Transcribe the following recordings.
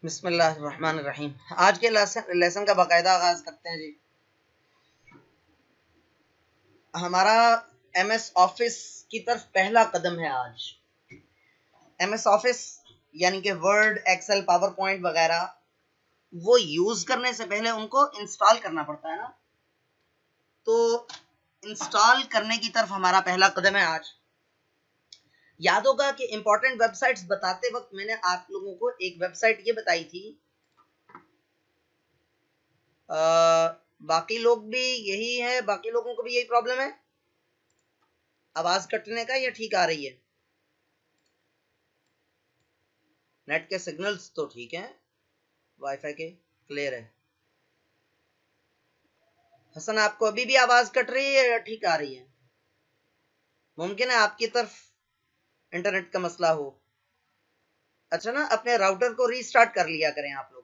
बिस्मिल्लाहिर्रहमानिर्रहीम। आज के लेसन का बाकायदा आगाज करते हैं जी। हमारा एमएस ऑफिस की तरफ पहला कदम है आज। एमएस ऑफिस यानी कि वर्ड, एक्सेल, पावर पॉइंट वगैरह वो यूज करने से पहले उनको इंस्टॉल करना पड़ता है ना, तो इंस्टॉल करने की तरफ हमारा पहला कदम है आज। याद होगा कि इंपॉर्टेंट वेबसाइट्स बताते वक्त मैंने आप लोगों को एक वेबसाइट ये बताई थी। बाकी लोग भी यही है, बाकी लोगों को भी यही प्रॉब्लम है आवाज कटने का, या ठीक आ रही है? नेट के सिग्नल्स तो ठीक हैं, वाईफाई के क्लियर है। हसन, आपको अभी भी आवाज कट रही है या ठीक आ रही है? मुमकिन है आपकी तरफ इंटरनेट का मसला हो। अच्छा ना, अपने राउटर को रीस्टार्ट कर लिया करें आप लोग।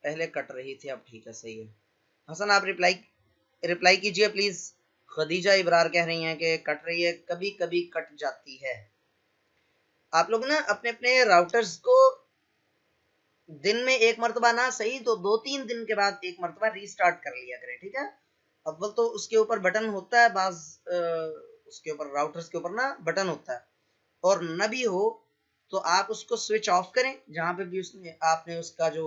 पहले कट रही थी, अब ठीक है, सही है। हसन, आप रिप्लाई कीजिए प्लीज। खदीजा इब्रार कह रही हैं कि कट रही है, कभी कभी कट जाती है। आप लोग ना अपने अपने राउटर्स को दिन में एक मरतबा ना सही तो 2-3 दिन के बाद एक मरतबा रीस्टार्ट कर लिया करें, ठीक है? अव्वल तो उसके ऊपर बटन होता है, उसके ऊपर राउटर्स के ऊपर ना बटन होता है, और न भी हो तो आप उसको स्विच ऑफ करें। जहां पे भी उसने आपने उसका जो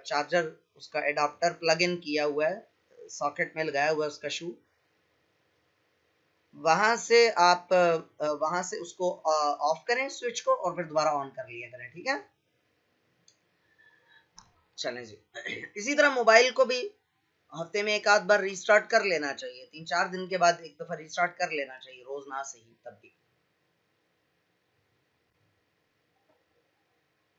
चार्जर, उसका एडाप्टर प्लग इन किया हुआ है, सॉकेट में लगाया हुआ है उसका शू, वहां से उसको ऑफ करें स्विच को, और फिर दोबारा ऑन कर लिया करें, ठीक है? चलें जी। इसी तरह मोबाइल को भी हफ्ते में एक आध बार रीस्टार्ट कर लेना चाहिए। 3-4 दिन के बाद एक दफा रीस्टार्ट कर लेना चाहिए, रोज ना सही तब भी।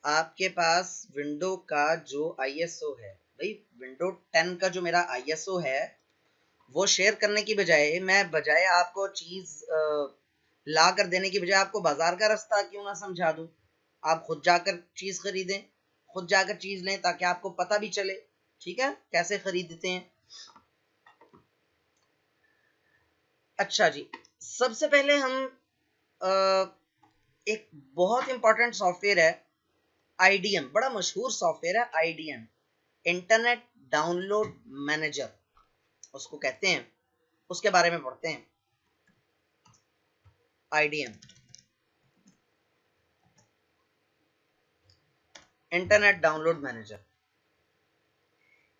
आपके पास विंडो का जो आईएसओ है, भाई विंडो 10 का जो मेरा आईएसओ है, वो शेयर करने की बजाय बजाय आपको चीज ला कर देने की बजाय आपको बाजार का रास्ता क्यों ना समझा दूं। आप खुद जाकर चीज खरीदें, खुद जाकर चीज लें, ताकि आपको पता भी चले, ठीक है, कैसे खरीदते हैं। अच्छा जी, सबसे पहले हम एक बहुत इंपॉर्टेंट सॉफ्टवेयर है आईडीएम, बड़ा मशहूर सॉफ्टवेयर है आईडीएम, इंटरनेट डाउनलोड मैनेजर उसको कहते हैं। उसके बारे में पढ़ते हैं। IDM, internet download manager.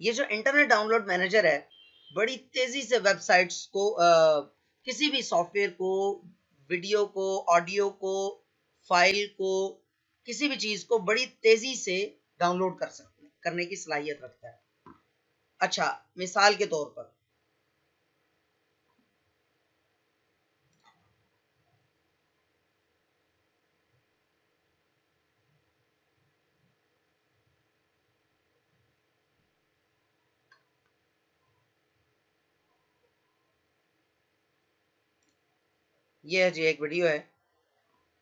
ये जो इंटरनेट डाउनलोड मैनेजर है, बड़ी तेजी से वेबसाइट्स को, किसी भी सॉफ्टवेयर को, वीडियो को, ऑडियो को, फाइल को, किसी भी चीज को बड़ी तेजी से डाउनलोड करने की सलाहियत रखता है। अच्छा, मिसाल के तौर पर ये है जी, एक वीडियो है।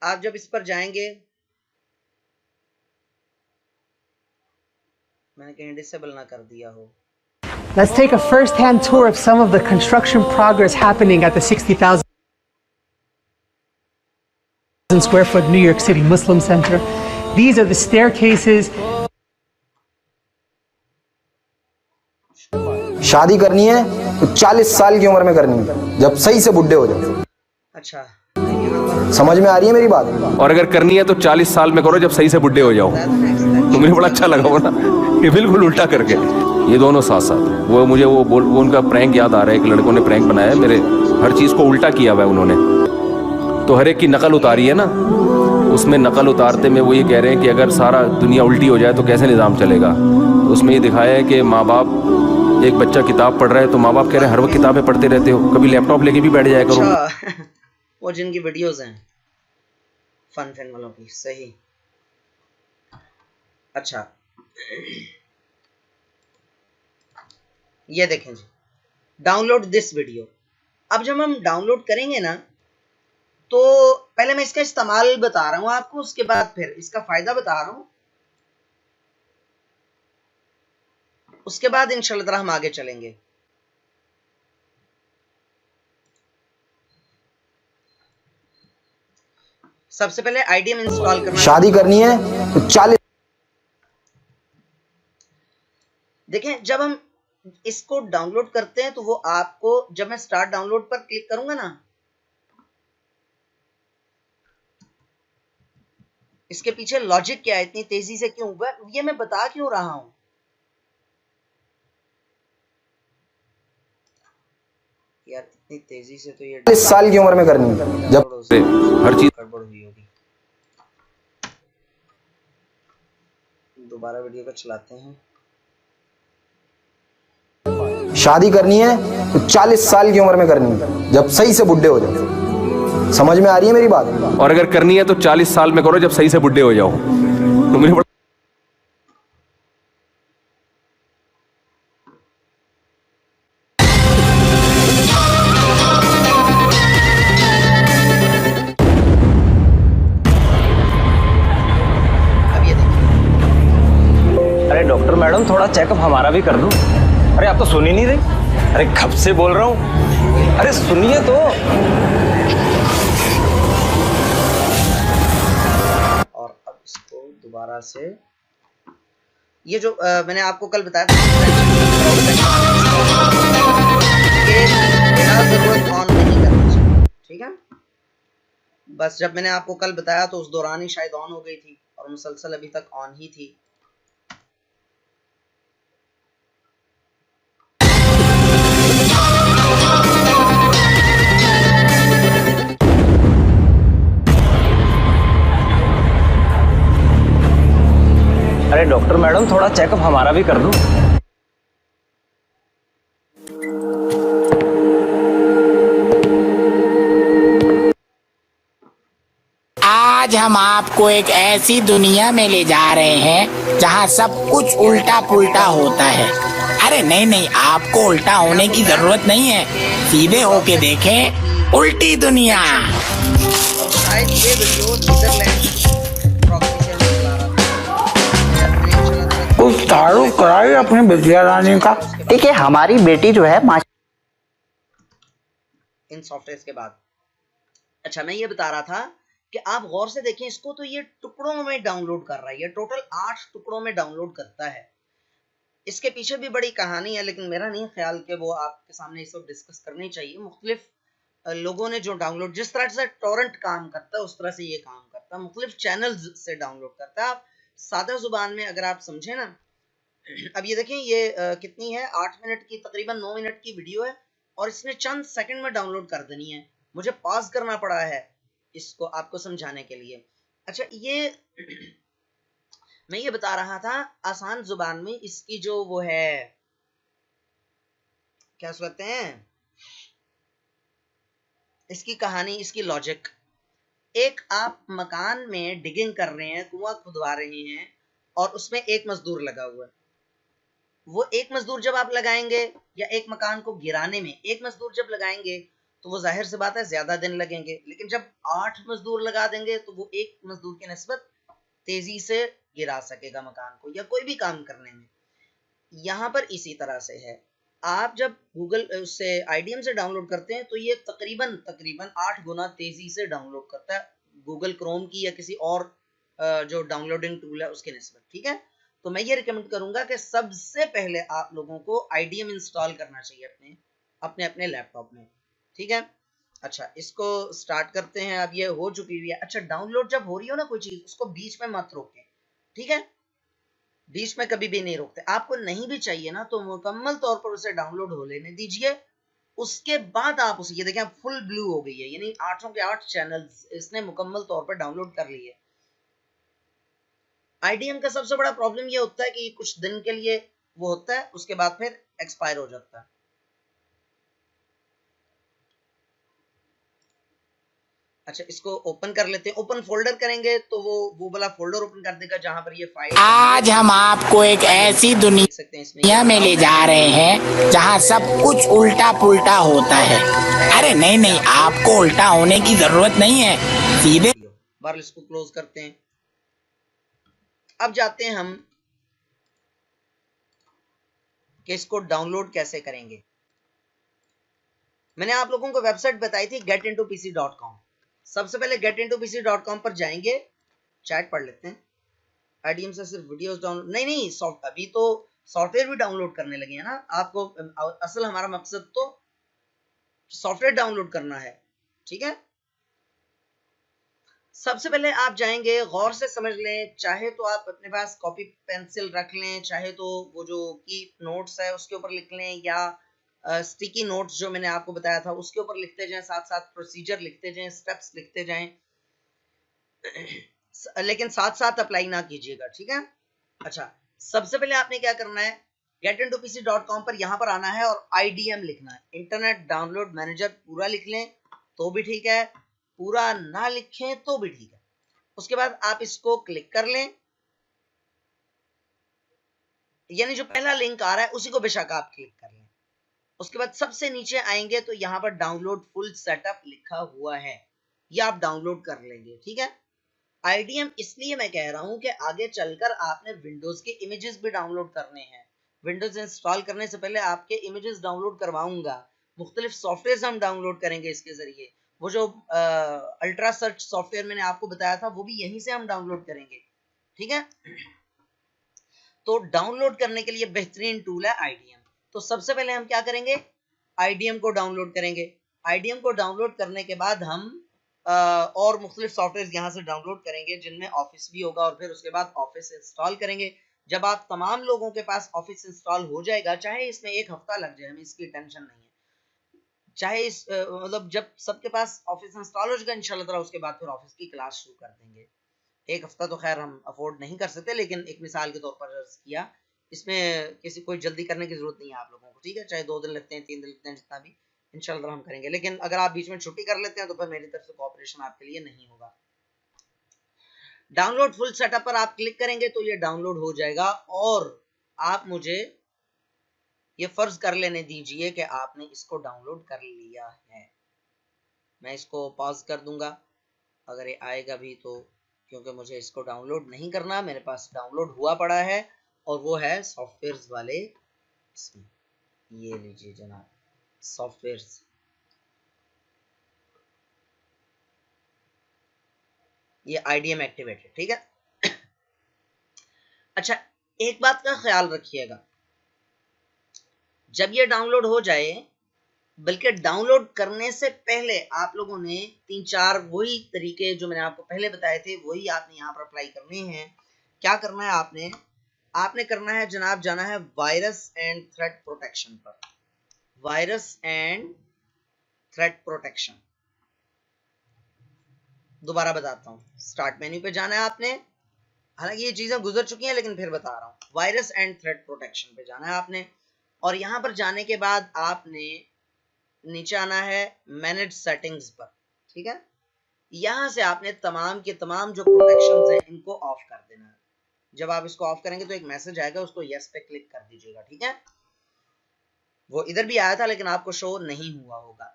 आप जब इस पर जाएंगे, मैंने कहीं डिसेबल ना कर दिया हो। Let's take a first-hand tour of some of the construction progress happening at the 60,000 square foot New York City Muslim Center. These are the staircases. शादी करनी है तो 40 साल की उम्र में करनी है, जब सही से बुढ़े हो जाओ। अच्छा, समझ में आ रही है मेरी बात? और अगर करनी है तो 40 साल में करो, जब सही से बुढ़े हो जाओ। तो मुझे बड़ा अच्छा लगा वो ना, ये बिल्कुल उल्टा करके ये दोनों साथ साथ। वो मुझे वो उनका प्रैंक याद आ रहा है, एक लड़कों ने प्रैंक बनाया है, मेरे हर चीज़ को उल्टा किया हुआ है उन्होंने। तो हर एक की नकल उतारी है ना, उसमें नकल उतारते में वो ये कह रहे हैं कि अगर सारा दुनिया उल्टी हो जाए तो कैसे निज़ाम चलेगा। तो उसमें ये दिखाया है कि माँ बाप, एक बच्चा किताब पढ़ रहा है तो माँ बाप कह रहे हैं हर वक्त किताबें पढ़ते रहते हो, कभी लैपटॉप लेके भी बैठ जाया करो। अच्छा, वो जिनकी वीडियोस हैं फन वालों की, सही। अच्छा, ये देखें जी, डाउनलोड दिस वीडियो। अब जब हम डाउनलोड करेंगे ना, तो पहले मैं इसका इस्तेमाल बता रहा हूं आपको, उसके बाद फिर इसका फायदा बता रहा हूं, उसके बाद इंशाल्लाह ताला हम आगे चलेंगे। सबसे पहले आईडीएम इंस्टॉल करना। शादी करनी है तो 40। देखें, जब हम इसको डाउनलोड करते हैं तो वो आपको, जब मैं स्टार्ट डाउनलोड पर क्लिक करूंगा ना, इसके पीछे लॉजिक क्या है, इतनी तेजी से क्यों हुआ, ये मैं बता क्यों रहा हूं। यार इतनी तेजी से तो ये 40 साल की उम्र में करनी है जब हर चीज गड़बड़ हुई होगी। दोबारा वीडियो को चलाते हैं। शादी करनी है तो 40 साल की उम्र में करनी है, जब सही से बुढ़े हो जाओ। समझ में आ रही है मेरी बात? और अगर करनी है तो 40 साल में करो जब सही से बुढ़े हो जाओ। तो मुझे बड़ा अब ये देखिए, अरे डॉक्टर मैडम, थोड़ा चेकअप हमारा भी कर दो। अरे आप तो सुन ही नहीं रही। अरे कब से बोल रहा हूँ, अरे सुनिए तो। और अब इसको दोबारा से, ये जो मैंने आपको कल बताया था कि बिना जरूरत ऑन नहीं करना चाहिए, ठीक है। बस जब मैंने आपको कल बताया तो उस दौरान ही शायद ऑन हो गई थी और मुसलसल अभी तक ऑन ही थी। अरे डॉक्टर मैडम, थोड़ा चेकअप हमारा भी कर दो। आज हम आपको एक ऐसी दुनिया में ले जा रहे हैं जहां सब कुछ उल्टा पुल्टा होता है। अरे नहीं नहीं, आपको उल्टा होने की जरूरत नहीं है, सीधे होके देखें उल्टी दुनिया। शायद ये वीडियो नीदरलैंड प्रॉक्सी से चला रहा था। कुछ तारुफ कराइए अपनी बिटिया रानी का। देखिए हमारी बेटी जो है इन सॉफ्टवेयर के बाद। अच्छा, मैं ये बता रहा था कि आप गौर से देखें इसको, तो ये टुकड़ों में डाउनलोड कर रहा है, ये टोटल 8 टुकड़ों में डाउनलोड करता है। इसके पीछे भी बड़ी कहानी है, लेकिन मेरा नहीं ख्याल कि वो आपके सामने इसको डिस्कस करनी चाहिए। मुख्तलिफ लोगों ने जो डाउनलोड, जिस तरह से टोरेंट काम करता है उस तरह से ये काम करता है, मुख्तलिफ चैनल्स से डाउनलोड करता है। आप सादा जुबान में अगर आप समझे ना, अब ये देखें, ये कितनी है, 8 मिनट की, तकरीबन 9 मिनट की वीडियो है और इसने चंद सेकंड में डाउनलोड कर देनी है। मुझे पॉज करना पड़ा है इसको आपको समझाने के लिए। अच्छा, ये मैं ये बता रहा था आसान जुबान में, इसकी जो वो है, क्या कहते हैं, इसकी कहानी, इसकी लॉजिक। एक आप मकान में डिगिंग कर रहे हैं, कुआं खुदवा रहे हैं और उसमें एक मजदूर लगा हुआ है। वो एक मजदूर जब आप लगाएंगे, या एक मकान को गिराने में एक मजदूर जब लगाएंगे, तो वो जाहिर सी बात है ज्यादा दिन लगेंगे। लेकिन जब 8 मजदूर लगा देंगे तो वो एक मजदूर की निस्बत तेजी से गिरा सकेगा मकान को, या कोई भी काम करने में। यहाँ पर इसी तरह से है, आप जब गूगल से आईडीएम से डाउनलोड करते हैं तो ये तकरीबन 8 गुना तेजी से डाउनलोड करता है गूगल क्रोम की या किसी और जो डाउनलोडिंग टूल है उसके निस्बत, ठीक है। तो मैं ये रिकमेंड करूंगा कि सबसे पहले आप लोगों को आईडीएम इंस्टॉल करना चाहिए अपने अपने लैपटॉप में, ठीक है। अच्छा, इसको स्टार्ट करते हैं। अब ये हो चुकी हुई है। अच्छा, डाउनलोड जब हो रही हो ना कोई चीज, उसको बीच में मत रोकें, ठीक है। बीच में कभी भी नहीं रोकते। आपको नहीं भी चाहिए ना तो मुकम्मल तौर पर उसे डाउनलोड हो लेने दीजिए, उसके बाद आप उसे, ये देखें फुल ब्लू हो गई है, यानी 8 के 8 चैनल्स इसने मुकम्मल तौर पर डाउनलोड कर लिए। आईडीएम का सबसे बड़ा प्रॉब्लम ये होता है कि कुछ दिन के लिए वो होता है, उसके बाद फिर एक्सपायर हो जाता है। अच्छा, इसको ओपन कर लेते हैं। ओपन फोल्डर करेंगे तो वो वाला फोल्डर ओपन कर देगा जहां पर ये फाइल। आज हम आपको एक ऐसी देख सकते हैं इसमें दुनिया में ले जा रहे हैं जहां सब कुछ उल्टा पुल्टा होता है। अरे नहीं नहीं, आपको उल्टा होने की जरूरत नहीं है, सीधे। बार इसको क्लोज करते हैं। अब जाते हैं हम कि इसको डाउनलोड कैसे करेंगे। मैंने आप लोगों को वेबसाइट बताई थी getintopc.com। सबसे पहले getintopc.com पर जाएंगे, चैट पढ़ लेते हैं। IDM से सिर्फ वीडियोस डाउनलोड नहीं, अभी तो सॉफ्टवेयर भी डाउनलोड करने लगे हैं ना। आपको असल हमारा मकसद तो सॉफ्टवेयर डाउनलोड करना है, ठीक है। सबसे पहले आप जाएंगे, गौर से समझ लें, चाहे तो आप अपने पास कॉपी पेंसिल रख लें, चाहे तो वो जो की नोट्स है उसके ऊपर लिख लें, या स्टिकी नोट्स जो मैंने आपको बताया था उसके ऊपर लिखते जाएं, साथ साथ प्रोसीजर लिखते जाएं, स्टेप्स लिखते जाएं, लेकिन साथ साथ अप्लाई ना कीजिएगा, ठीक है। अच्छा, सबसे पहले आपने क्या करना है, getintopc.com पर यहाँ पर आना है और IDM लिखना है, इंटरनेट डाउनलोड मैनेजर। पूरा लिख लें तो भी ठीक है, पूरा ना लिखें तो भी ठीक है। उसके बाद आप इसको क्लिक कर लें, यानी जो पहला लिंक आ रहा है उसी को बेशक आप क्लिक कर लें। उसके बाद सबसे नीचे आएंगे तो यहाँ पर डाउनलोड फुल सेटअप लिखा हुआ है, ये आप डाउनलोड कर लेंगे, ठीक है। IDM इसलिए मैं कह रहा हूं कि आगे चलकर आपने विंडोज के इमेजेस भी डाउनलोड करने हैं। विंडोज इंस्टॉल करने से पहले आपके इमेजेस डाउनलोड करवाऊंगा, मुख्तलिफ सॉफ्टवेयर हम डाउनलोड करेंगे इसके जरिए। वो जो अल्ट्रा सर्च सॉफ्टवेयर मैंने आपको बताया था वो भी यहीं से हम डाउनलोड करेंगे, ठीक है। तो डाउनलोड करने के लिए बेहतरीन टूल है IDM। तो सबसे पहले हम क्या करेंगे, IDM को डाउनलोड करेंगे। IDM को डाउनलोड करने के बाद हम और मुख्तलिफ सॉफ्टवेयर यहाँ से डाउनलोड करेंगे, जिनमें ऑफिस भी होगा, और फिर उसके बाद ऑफिस इंस्टॉल करेंगे। जब आप तमाम लोगों के पास ऑफिस इंस्टॉल हो जाएगा, चाहे इसमें 1 हफ्ता लग जाए, हमें इसकी टेंशन नहीं है, चाहे इस मतलब जब सबके पास ऑफिस इंस्टॉल हो जाएगा इंशाल्लाह ताला, उसके बाद फिर ऑफिस की क्लास शुरू कर देंगे। 1 हफ्ता तो खैर हम अफोर्ड नहीं कर सकते, लेकिन एक मिसाल के तौर पर अर्ज किया, इसमें किसी कोई जल्दी करने की जरूरत नहीं है आप लोगों को, ठीक है। चाहे 2 दिन लगते हैं, 3 दिन लगते हैं, जितना भी इंशाल्लाह हम करेंगे। लेकिन अगर आप बीच में छुट्टी कर लेते हैं तो फिर मेरी तरफ से कोऑपरेशन आपके लिए नहीं होगा। डाउनलोड फुल सेटअप पर आप क्लिक करेंगे तो ये डाउनलोड हो जाएगा, और आप मुझे ये फर्ज कर लेने दीजिए कि आपने इसको डाउनलोड कर लिया है। मैं इसको पॉज कर दूंगा अगर ये आएगा भी तो, क्योंकि मुझे इसको डाउनलोड नहीं करना, मेरे पास डाउनलोड हुआ पड़ा है, और वो है सॉफ्टवेयर्स वाले इसमें। ये लीजिए जनाब, सॉफ्टवेयर्स, ये IDM एक्टिवेटेड, ठीक है। अच्छा, एक बात का ख्याल रखिएगा, जब ये डाउनलोड हो जाए, बल्कि डाउनलोड करने से पहले आप लोगों ने 3-4 वही तरीके जो मैंने आपको पहले बताए थे वही आपने यहाँ पर अप्लाई करने हैं। क्या करना है आपने करना है जनाब, जाना है वायरस एंड थ्रेट प्रोटेक्शन पर। वायरस एंड थ्रेट प्रोटेक्शन, दोबारा बताता हूँ, स्टार्ट मेन्यू पे जाना है आपने, हालांकि ये चीजें गुजर चुकी हैं लेकिन फिर बता रहा हूँ। वायरस एंड थ्रेट प्रोटेक्शन पे जाना है आपने, और यहाँ पर जाने के बाद आपने नीचे आना है मैनेज सेटिंग्स पर, ठीक है। यहाँ से आपने तमाम के तमाम जो प्रोटेक्शंस हैं इनको ऑफ कर देना है। जब आप इसको ऑफ करेंगे तो एक मैसेज आएगा, उसको यस पे क्लिक कर दीजिएगा, ठीक है। वो इधर भी आया था लेकिन आपको शो नहीं हुआ होगा,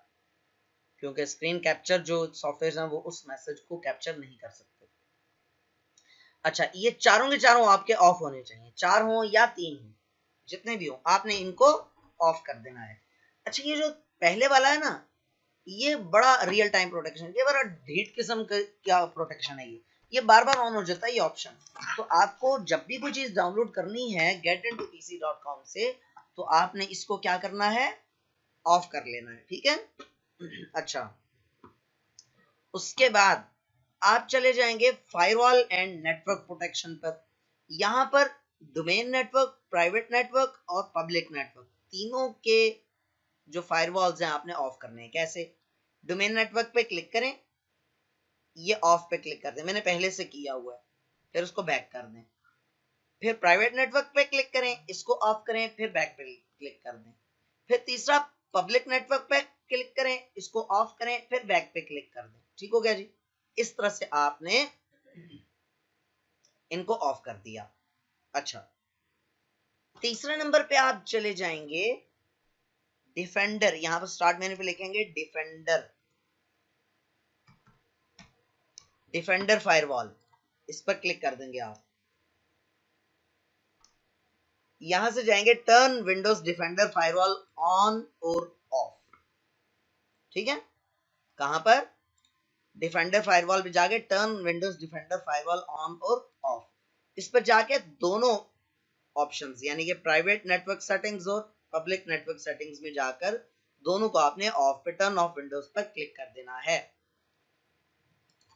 क्योंकि स्क्रीन कैप्चर जो सॉफ्टवेयर हैं वो उस मैसेज को कैप्चर नहीं कर सकते। अच्छा, ये चारों के चारों आपके ऑफ होने चाहिए, 4 हो या 3 हो, जितने भी हो आपने इनको ऑफ कर देना है। अच्छा, ये जो पहले वाला है ना, ये बड़ा रियल टाइम प्रोटेक्शन, ये बड़ा ढीठ किस्म का क्या प्रोटेक्शन है, ये बार बार ऑन हो जाता है ये ऑप्शन। तो आपको जब भी कोई चीज डाउनलोड करनी है getintopc.com से, तो आपने इसको क्या करना है, ऑफ कर लेना है, ठीक है। अच्छा, उसके बाद आप चले जाएंगे फायरवॉल एंड नेटवर्क प्रोटेक्शन पर। यहां पर डोमेन नेटवर्क, प्राइवेट नेटवर्क और पब्लिक नेटवर्क, तीनों के जो फायरवॉल्स हैं आपने ऑफ करने हैं। कैसे, डोमेन नेटवर्क पे क्लिक करें, ये ऑफ पे क्लिक कर दें, मैंने पहले से किया हुआ है, फिर उसको बैक कर दें। फिर प्राइवेट नेटवर्क पे क्लिक करें, इसको ऑफ करें, फिर बैक पे क्लिक कर दें। फिर तीसरा पब्लिक नेटवर्क पे क्लिक करें, इसको ऑफ करें, फिर बैक पे क्लिक कर दें। ठीक हो गया जी, इस तरह से आपने इनको ऑफ कर दिया। अच्छा, तीसरे नंबर पे आप चले जाएंगे डिफेंडर, यहां पर स्टार्ट मेन्यू पे लिखेंगे डिफेंडर, डिफेंडर फायरवॉल, इस पर क्लिक कर देंगे आप। यहां से जाएंगे turn Windows defender firewall on और ऑफ। ठीक है, कहां पर, डिफेंडर फायरवॉल पे जाके turn Windows defender firewall on और ऑफ, इस पर जाके दोनों ऑप्शंस यानी कि प्राइवेट नेटवर्क सेटिंग्स और पब्लिक नेटवर्क सेटिंग्स में जाकर दोनों को आपने ऑफ पे टर्न ऑफ विंडोज पर क्लिक कर देना है।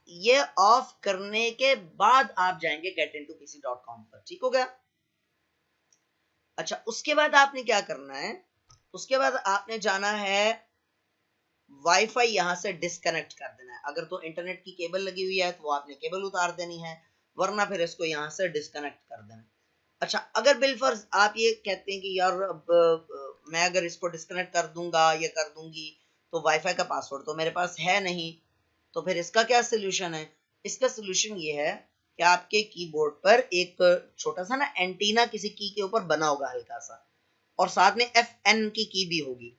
ये ऑफ करने के बाद आप जाएंगे getintopc.com पर, ठीक हो गया। अच्छा, उसके बाद आपने क्या करना है, उसके बाद आपने जाना है वाईफाई यहां से डिस्कनेक्ट कर देना है। अगर तो इंटरनेट की केबल लगी हुई है तो आपने केबल उतार देनी है, वरना फिर इसको यहां से डिस्कनेक्ट कर देना। अच्छा, अगर बिलफर्ज आप ये कहते हैं कि यार अब मैं अगर इसको डिस्कनेक्ट कर दूंगा या कर दूंगी तो वाईफाई का पासवर्ड तो मेरे पास है नहीं, तो फिर इसका क्या सोल्यूशन है? इसका सोल्यूशन ये है कि आपके कीबोर्ड पर एक छोटा सा ना एंटीना किसी की के ऊपर बना होगा हल्का सा, और साथ में FN की भी होगी,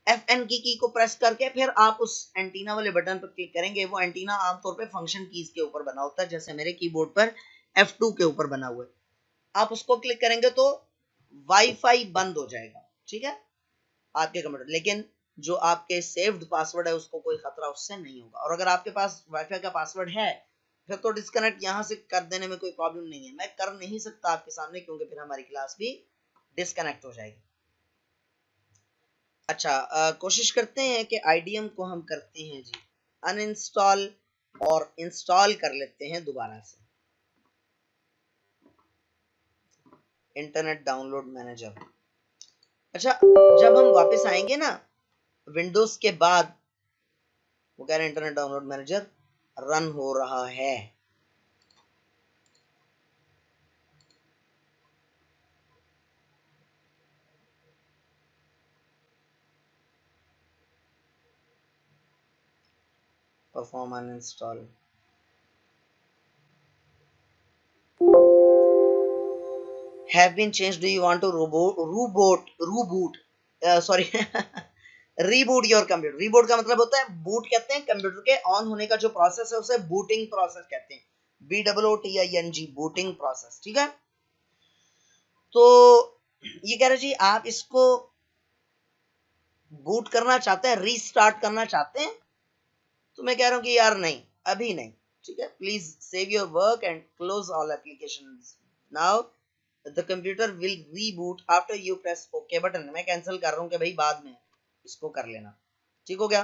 FN की को प्रेस करके फिर आप उस एंटीना वाले बटन पर क्लिक करेंगे। वो एंटीना आमतौर पे फंक्शन कीज के ऊपर बना होता है, जैसे मेरे कीबोर्ड पर F2 के ऊपर बना हुआ है। आप उसको क्लिक करेंगे तो वाईफाई बंद हो जाएगा, ठीक है, आपके कंप्यूटर, लेकिन जो आपके सेव्ड पासवर्ड है उसको कोई खतरा उससे नहीं होगा। और अगर आपके पास वाईफाई का पासवर्ड है फिर तो डिस्कनेक्ट यहां से कर देने में कोई प्रॉब्लम नहीं है। मैं कर नहीं सकता आपके सामने क्योंकि फिर हमारी क्लास भी डिस्कनेक्ट हो जाएगी। अच्छा, कोशिश करते हैं कि IDM को हम करते हैं जी अनइंस्टॉल और इंस्टॉल कर लेते हैं दोबारा से, इंटरनेट डाउनलोड मैनेजर। अच्छा, जब हम वापस आएंगे ना विंडोज के बाद, वो कह रहे हैं इंटरनेट डाउनलोड मैनेजर रन हो रहा है। Perform uninstall, have been changed, do you want to reboot your computer? reboot का मतलब होता है बूट, कहते हैं कंप्यूटर के ऑन होने का जो प्रोसेस है उसे बूटिंग प्रोसेस कहते हैं, BOOTING बूटिंग प्रोसेस, ठीक है। तो ये कह रहे जी आप इसको बूट करना चाहते हैं, रीस्टार्ट करना चाहते हैं, तो मैं कह रहा हूं कि यार नहीं, अभी नहीं, ठीक है। Please save your work and close all applications now, the computer will reboot after you press OK button. मैं कैंसिल कर रहा हूं कि भाई बाद में इसको कर लेना, ठीक हो गया।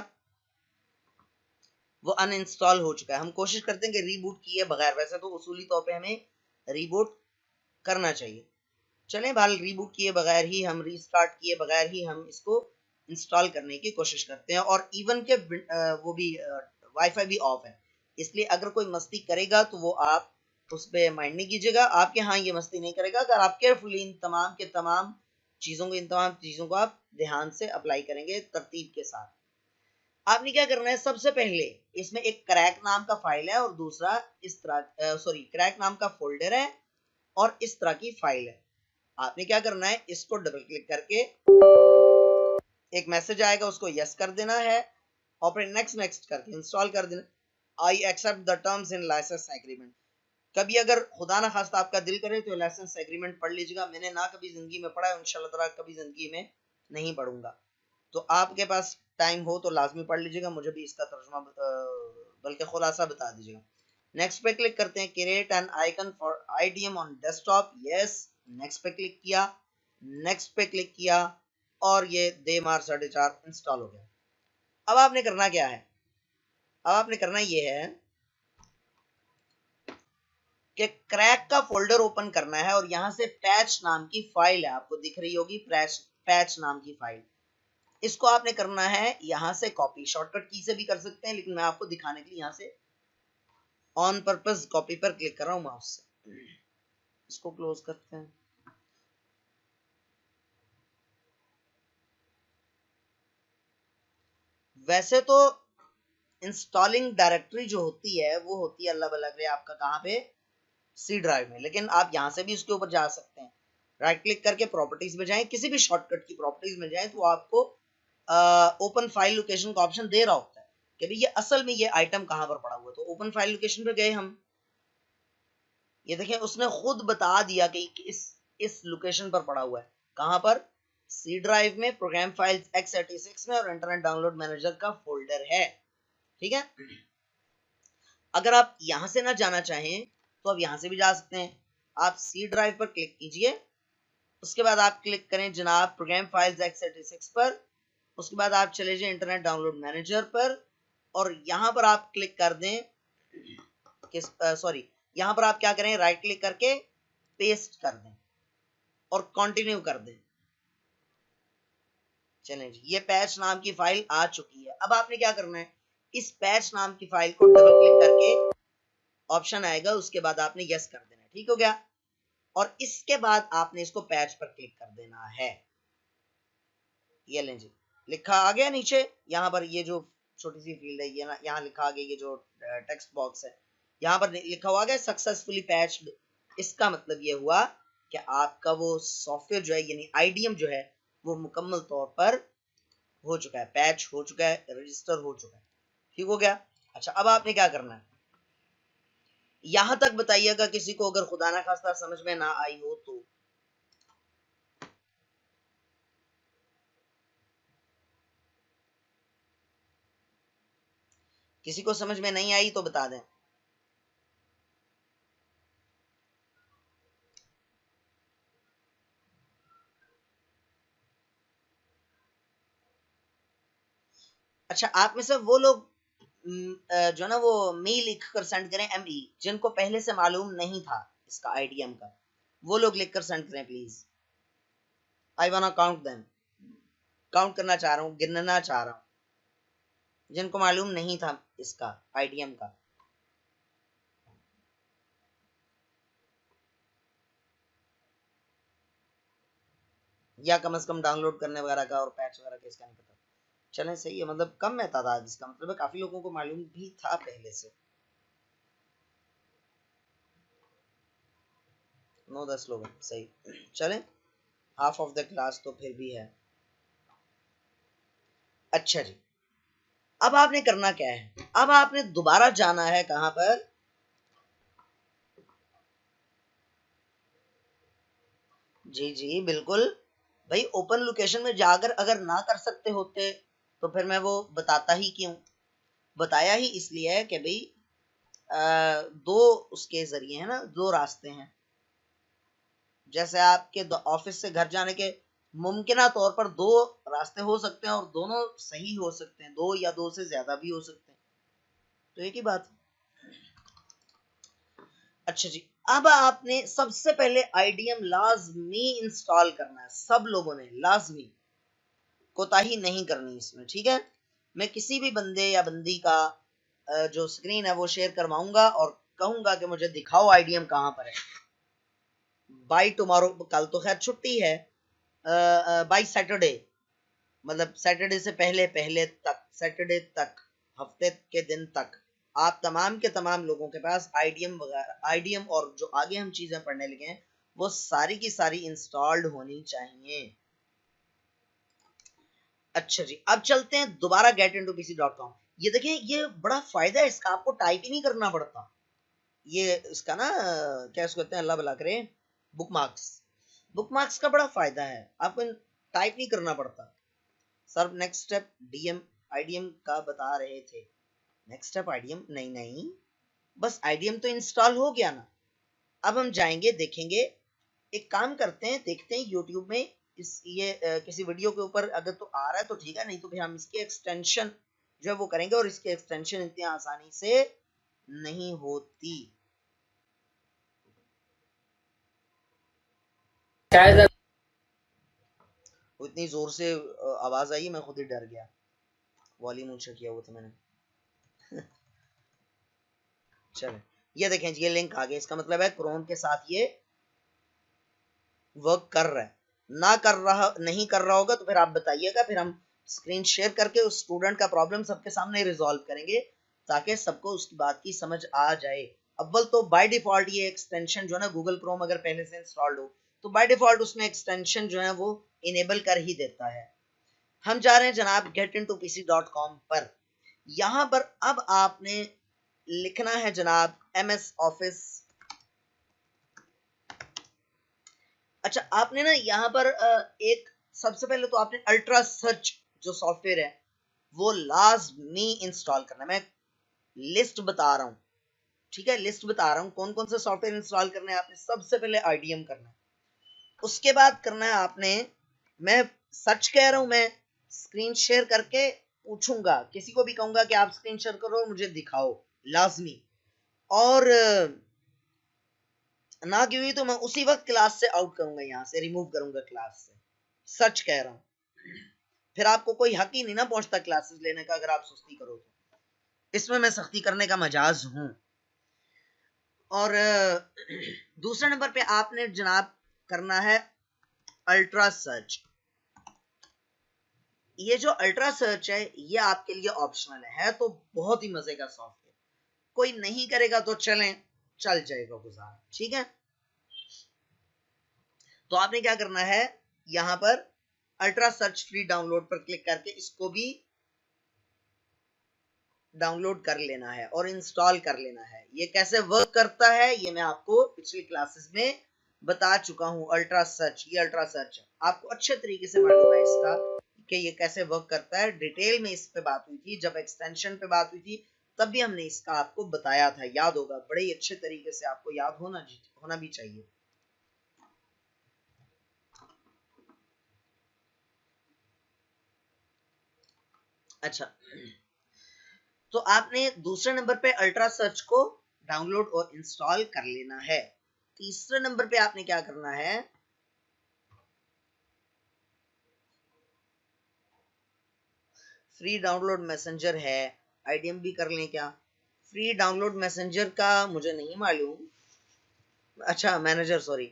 वो अनइंस्टॉल हो चुका है। हम कोशिश करते हैं कि रीबूट किए बगैर, वैसे तो उसूली तौर पे हमें रीबूट करना चाहिए, चलें भाल रीबूट किए बगैर ही, हम रीस्टार्ट किए बगैर ही हम इसको इंस्टॉल करने की कोशिश करते हैं। और इवन के वो भी वाईफाई भी ऑफ है, इसलिए अगर कोई मस्ती करेगा तो वो आप उस पर माइंड नहीं कीजिएगा, आपके यहाँ ये मस्ती नहीं करेगा अगर आप केयरफुली इन तमाम चीज़ों को आप ध्यान से अप्लाई करेंगे तरतीब के साथ। आपने क्या करना है, सबसे पहले इसमें एक क्रैक नाम का फाइल है और दूसरा इस तरह क्रैक नाम का फोल्डर है और इस तरह की फाइल है। आपने क्या करना है, इसको डबल क्लिक करके एक मैसेज आएगा, उसको यस कर देना है और फिर नेक्स्ट करके इंस्टॉल कर देना। I accept the terms in license agreement. कभी अगर खुदा ना खास्ता आपका दिल करे तो लाइसेंस एग्रीमेंट पढ़ लीजिएगा, मैंने ना कभी जिंदगी में पढ़ा है, इंशाल्लाह ताला कभी जिंदगी में नहीं पढ़ूंगा, तो आपके पास टाइम हो तो लाजमी पढ़ लीजिएगा, मुझे भी इसका तर्जुमा बल्कि खुलासा बता दीजिएगा। नेक्स्ट पे क्लिक करते हैं, create an icon for IDM on desktop, yes, next पे क्लिक किया, नेक्स्ट पे क्लिक किया और ये देमार 4.5 इंस्टॉल हो गया। अब आपने करना क्या है, अब आपने करना ये है कि क्रैक का फोल्डर ओपन करना है और यहां से पैच नाम की फाइल है, आपको दिख रही होगी पैच नाम की फाइल, इसको आपने करना है यहां से कॉपी, शॉर्टकट की से भी कर सकते हैं लेकिन मैं आपको दिखाने के लिए यहां से ऑन पर्पस कॉपी पर क्लिक कर रहा हूं माउस से। इसको क्लोज करते हैं। वैसे तो इंस्टॉलिंग डायरेक्टरी जो होती है वो होती है अल्लाह भला करे आपका कहां पे, C ड्राइव में, लेकिन आप यहां से भी उसके ऊपर जा सकते हैं। राइट क्लिक करके प्रॉपर्टीज में जाएं, किसी भी शॉर्टकट की प्रॉपर्टीज में जाएं तो आपको ओपन फाइल लोकेशन का ऑप्शन दे रहा होता है कि भाई ये असल में ये आइटम कहां पर पड़ा हुआ है। तो ओपन फाइल लोकेशन पे गए हम, ये देखें उसने खुद बता दिया कि इस लोकेशन पर पड़ा हुआ है, कहां पर, C ड्राइव में, प्रोग्राम फाइल्स x86 में और इंटरनेट डाउनलोड मैनेजर का फोल्डर है। ठीक है। अगर आप यहां से ना जाना चाहें तो आप यहां से भी जा सकते हैं। आप सी ड्राइव पर क्लिक कीजिए, उसके बाद आप क्लिक करें जनाब प्रोग्राम फाइल्स x86 पर, उसके बाद आप चले जाएं इंटरनेट डाउनलोड मैनेजर पर और यहां पर आप क्लिक कर दें यहां पर आप क्या करें, राइट क्लिक करके पेस्ट कर दें और कंटिन्यू कर दें। चलें जी, ये पैच नाम की फाइल आ चुकी है। अब आपने क्या करना है, इस पैच नाम की फाइल को डबल क्लिक करके ऑप्शन आएगा, उसके बाद आपने यस कर देना है। ठीक हो गया। और इसके बाद आपने इसको पैच पर क्लिक कर देना है। ये लें जी, लिखा आ गया नीचे। यहाँ पर ये जो छोटी सी फील्ड है, ये ना यहाँ लिखा आ गया, ये जो टेक्स्ट बॉक्स है यहाँ पर लिखा हुआ गया सक्सेसफुली पैच्ड। इसका मतलब ये हुआ कि आपका वो सॉफ्टवेयर जो है यानी आईडीएम जो है वो मुकम्मल तौर पर हो चुका है, पैच हो चुका है, रजिस्टर हो चुका है। ठीक हो गया। अच्छा, अब आपने क्या करना है, यहां तक बताइएगा किसी को अगर खुदा ना खास्ता समझ में ना आई हो तो। किसी को समझ में नहीं आई तो बता दें। अच्छा, आप में से वो लोग जो ना वो मेल लिख कर सेंड करें, ME, जिनको पहले से मालूम नहीं था इसका आईडीएम का, वो लोग लिख कर सेंड करें प्लीज। आई वाना काउंट देम, काउंट करना चाह रहा हूँ, गिनना चाह रहा हूँ जिनको मालूम नहीं था इसका आईडीएम का। या कम से कम डाउनलोड करने वगैरह का और पैच वगैरह का इसका नहीं पता। चलें, सही है, मतलब कम है तादाद, इसका मतलब है काफी लोगों को मालूम भी था पहले से। 9-10 लोग हैं, सही। चलें, हाफ ऑफ द क्लास तो फिर भी है। अच्छा जी, अब आपने करना क्या है, अब आपने दोबारा जाना है कहां पर, जी जी बिल्कुल भाई, ओपन लोकेशन में जाकर अगर ना कर सकते होते तो फिर मैं वो बताता ही क्यों। बताया ही इसलिए है कि भाई दो उसके जरिए है ना, दो रास्ते हैं। जैसे आपके ऑफिस से घर जाने के मुमकिना तौर पर दो रास्ते हो सकते हैं और दोनों सही हो सकते हैं, दो या दो से ज्यादा भी हो सकते हैं, तो एक ही बात। अच्छा जी, अब आपने सबसे पहले आईडीएम लाजमी इंस्टॉल करना है, सब लोगों ने लाजमी, कोताही नहीं करनी इसमें। ठीक है, मैं किसी भी बंदे या बंदी का जो स्क्रीन है वो शेयर करवाऊंगा और कहूंगा कि मुझे दिखाओ आईडीएम कहां पर है। बाय टुमारो, कल तो खैर छुट्टी है, बाय सैटरडे, मतलब सैटरडे से पहले पहले तक, सैटरडे तक, हफ्ते के दिन तक आप तमाम के तमाम लोगों के पास आईडीएम वगैरह, आईडीएम और जो आगे हम चीजें पढ़ने लगे हैं वो सारी की सारी इंस्टॉल्ड होनी चाहिए। अच्छा जी, अब चलते हैं दोबारा getintopc.com। ये देखिए, ये बड़ा फायदा है इसका, आपको टाइप ही नहीं करना पड़ता। ये इसका ना क्या इसको कहते हैं, अल्लाह भला करे, बुकमार्क्स। बुकमार्क्स का बड़ा फायदा है, आपको टाइप नहीं करना पड़ता। Sir next step DM IDM का बता रहे थे, नेक्स्ट स्टेप आईडीएम नहीं नहीं, बस आईडीएम तो इंस्टॉल हो गया ना। अब हम जाएंगे, देखेंगे, एक काम करते हैं, देखते हैं यूट्यूब में इस ये किसी वीडियो के ऊपर अगर तो आ रहा है तो ठीक है, नहीं तो फिर हम इसके एक्सटेंशन जो है वो करेंगे, और इसके एक्सटेंशन इतनी आसानी से नहीं होती। इतनी जोर से आवाज आई, मैं खुद ही डर गया, वॉल्यूम ऊंचा किया हुआ था मैंने। चलो, ये देखें, ये लिंक आ गया, इसका मतलब है क्रोम के साथ ये वर्क कर रहा है। ना कर रहा, नहीं कर रहा होगा तो फिर आप बताइएगा, फिर हम स्क्रीन शेयर करके उस स्टूडेंट का प्रॉब्लम सबके सामने रिजॉल्व करेंगे ताकि सबको उसकी बात की समझ आ जाए। अव्वल तो बाय डिफॉल्ट ये एक्सटेंशन जो है ना, गूगल क्रोम अगर पहले से इंस्टॉल्ड हो तो बाय डिफॉल्ट उसमें एक्सटेंशन जो है वो इनेबल कर ही देता है। हम जा रहे हैं जनाब getintopc.com पर। यहां पर अब आपने लिखना है जनाब MS ऑफिस। अच्छा, आपने ना यहाँ पर एक सबसे पहले तो आपने अल्ट्रा सर्च जो सॉफ्टवेयर है वो लाजमी इंस्टॉल करना है। मैं लिस्ट बता रहा हूँ, ठीक है, लिस्ट बता रहा हूँ कौन कौन से सॉफ्टवेयर इंस्टॉल करने हैं। आपने सबसे पहले IDM करना है, उसके बाद करना है आपने, मैं सच कह रहा हूँ, मैं स्क्रीन शेयर करके पूछूंगा, किसी को भी कहूंगा कि आप स्क्रीन शेयर करो मुझे दिखाओ, लाजमी। और ना की हुई तो मैं उसी वक्त क्लास से आउट करूंगा, यहाँ से रिमूव करूंगा क्लास से, सच कह रहा हूँ। फिर आपको कोई हक ही नहीं ना पहुंचता क्लासेस लेने का, अगर आप सुस्ती करो तो। इसमें मैं सख्ती करने का मजाज हूं। और दूसरे नंबर पे आपने जनाब करना है अल्ट्रा सर्च। ये जो अल्ट्रा सर्च है ये आपके लिए ऑप्शनल है तो बहुत ही मजे का सॉफ्टवेयर, कोई नहीं करेगा तो चल जाएगा गुजारा, ठीक है। तो आपने क्या करना है, यहां पर अल्ट्रा सर्च फ्री डाउनलोड पर क्लिक करके इसको भी डाउनलोड कर लेना है और इंस्टॉल कर लेना है। ये कैसे वर्क करता है ये मैं आपको पिछली क्लासेस में बता चुका हूं। अल्ट्रा सर्च, ये अल्ट्रा सर्च आपको अच्छे तरीके से मालूम है इसका कि ये कैसे वर्क करता है। डिटेल में इस पे बात हुई थी, जब एक्सटेंशन पे बात हुई थी तब भी हमने इसका आपको बताया था, याद होगा, बड़े ही अच्छे तरीके से आपको याद होना भी चाहिए। अच्छा, तो आपने दूसरे नंबर पे अल्ट्रा सर्च को डाउनलोड और इंस्टॉल कर लेना है। तीसरे नंबर पे आपने क्या करना है, फ्री डाउनलोड मैसेंजर है, IDM भी कर लें क्या? फ्री डाउनलोड मैसेंजर का मुझे नहीं मालूम, अच्छा मैनेजर, सॉरी,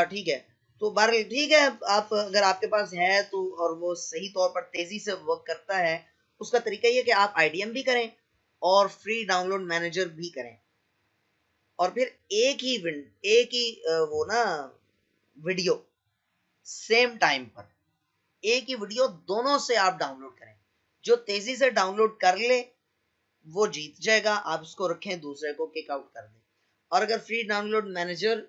ठीक है। तो बहरहाल ठीक है, आप अगर आपके पास है तो, और वो सही तौर पर तेजी से वर्क करता है, उसका तरीका ये कि आप IDM भी करें और फ्री डाउनलोड मैनेजर भी करें, और फिर एक ही वो ना वीडियो सेम टाइम पर, एक ही वीडियो दोनों से आप डाउनलोड करें। जो तेजी से डाउनलोड कर ले वो जीत जाएगा, आप उसको रखें, दूसरे को किक आउट कर दें। और अगर फ्री डाउनलोड मैनेजर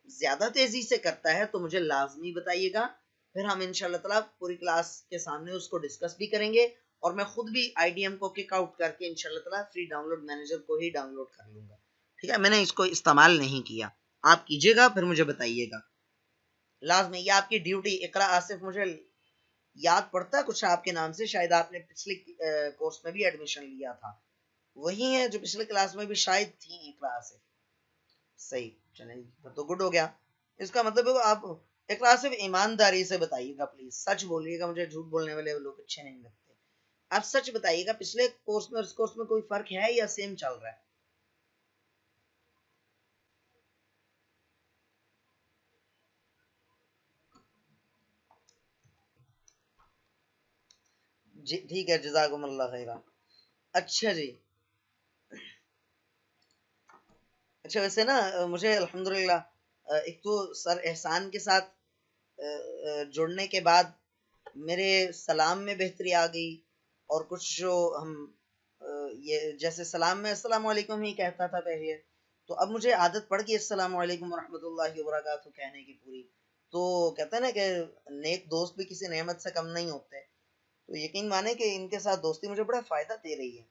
ज्यादा तेजी से करता है तो मुझे लाजमी बताइएगा, फिर हम इंशाल्लाह ताला पूरी क्लास के सामने उसको डिस्कस भी करेंगे, और मैं खुद भी IDM को किक आउट करके इंशाल्लाह ताला फ्री डाउनलोड मैनेजर को ही डाउनलोड कर लूंगा, ठीक है। मैंने इसको इस्तेमाल नहीं किया, आप कीजिएगा फिर मुझे बताइएगा लाजमी। ये आपकी ड्यूटी। इकरा आसिफ, मुझे याद पड़ता है कुछ आपके नाम से, शायद आपने पिछले कोर्स में भी एडमिशन लिया था, वही है जो पिछले क्लास में भी शायद थी इकरा आसिफ। सही, चलें तो गुड हो गया। इसका मतलब है आप इकरा आसिफ ईमानदारी से बताइएगा प्लीज, सच बोलिएगा, मुझे झूठ बोलने वाले लोग अच्छे नहीं लगते। आप सच बताइएगा, पिछले कोर्स में और इस कोर्स में कोई फर्क है या सेम चल रहा है? जी ठीक है, जज़ाकुमुल्लाह खैरा। अच्छा जी, अच्छा वैसे ना मुझे अल्हम्दुलिल्लाह एक तो सर एहसान के साथ जुड़ने के बाद मेरे सलाम में बेहतरी आ गई, और कुछ जो हम ये जैसे सलाम में अस्सलाम वालेकुम ही कहता था पहले, तो अब मुझे आदत पड़ गई अस्सलाम वालेकुम रहमतुल्लाहि व बरकातहू कहने की पूरी। तो कहते हैं ना कि नेक दोस्त भी किसी नेमत से कम नहीं होते, तो यकीन माने कि इनके साथ दोस्ती मुझे बड़ा फायदा दे रही है।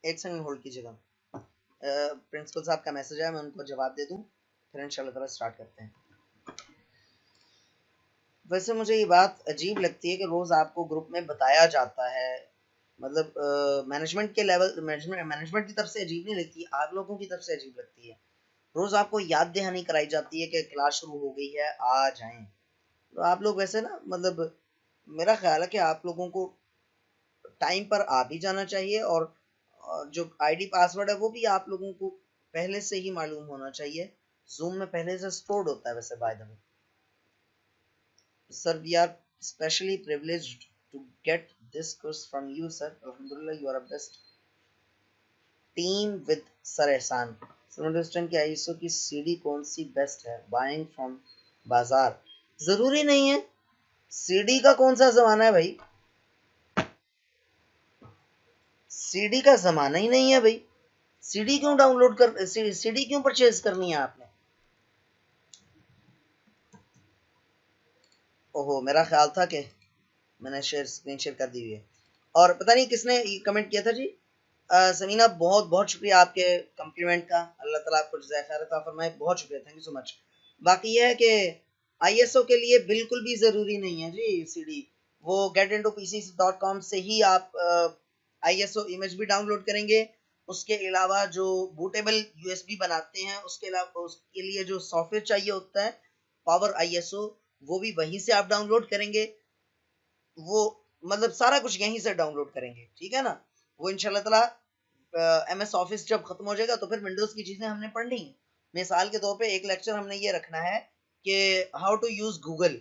एक सेकंड होल्ड कीजिएगा, प्रिंसिपल साहब का मैसेज है, मैं उनको जवाब दे दूं फिर इंशाल्लाह ताला स्टार्ट करते हैं। वैसे मुझे ये बात अजीब लगती है कि रोज आपको ग्रुप में बताया जाता है, मतलब मैनेजमेंट के लेवल, मैनेजमेंट की तरफ से अजीब नहीं लगती, आप लोगों की तरफ से अजीब लगती है। रोज आपको याद दहानी कराई जाती है कि क्लास शुरू हो गई है, आ जाएं। तो आप लोग वैसे ना, मतलब मेरा ख्याल है कि आप लोगों को टाइम पर आ भी जाना चाहिए, और जो ID पासवर्ड है वो भी आप लोगों को पहले से ही मालूम होना चाहिए, जूम में पहले से स्टोर्ड होता है वैसे by the way. Sir, we are especially privileged to get this course from you, sir. Alhamdulillah, you are a best team with Sir Ehsan. Sir, understand कि ISO की CD कौन सी बेस्ट है? Buying from बाजार। जरूरी नहीं है, CD का कौन सा जमाना है भाई, सीडी का जमाना ही नहीं है भाई। सीडी क्यों डाउनलोड कर सीडी क्यों परचेज करनी है आपने? ओहो, मेरा ख्याल था कि मैंने स्क्रीन शेयर कर दी हुई है। और पता नहीं किसने ये कमेंट किया था जी। समीना, बहुत बहुत शुक्रिया आपके कम्प्लीमेंट का। अल्लाह ताला आपको जज़ाए खैर अता फरमाए, बहुत शुक्रिया, थैंक यू सो मच। बाकी यह है कि ISO के लिए बिल्कुल भी ज़रूरी नहीं है जी CD। वो getintopc.com से ही आप ISO इमेज भी डाउनलोड करेंगे। उसके अलावा जो बूटेबल USB बनाते हैं, उसके अलावा उसके लिए जो सॉफ्टवेयर चाहिए होता है पावर ISO, वो भी वहीं से आप डाउनलोड करेंगे। वो मतलब सारा कुछ यहीं से डाउनलोड करेंगे, ठीक है ना। वो इंशाल्लाह ताला MS ऑफिस जब खत्म हो जाएगा तो फिर विंडोज की चीजें हमने पढ़नी है। मिसाल के तौर पे एक लेक्चर हमने ये रखना है कि हाउ टू यूज गूगल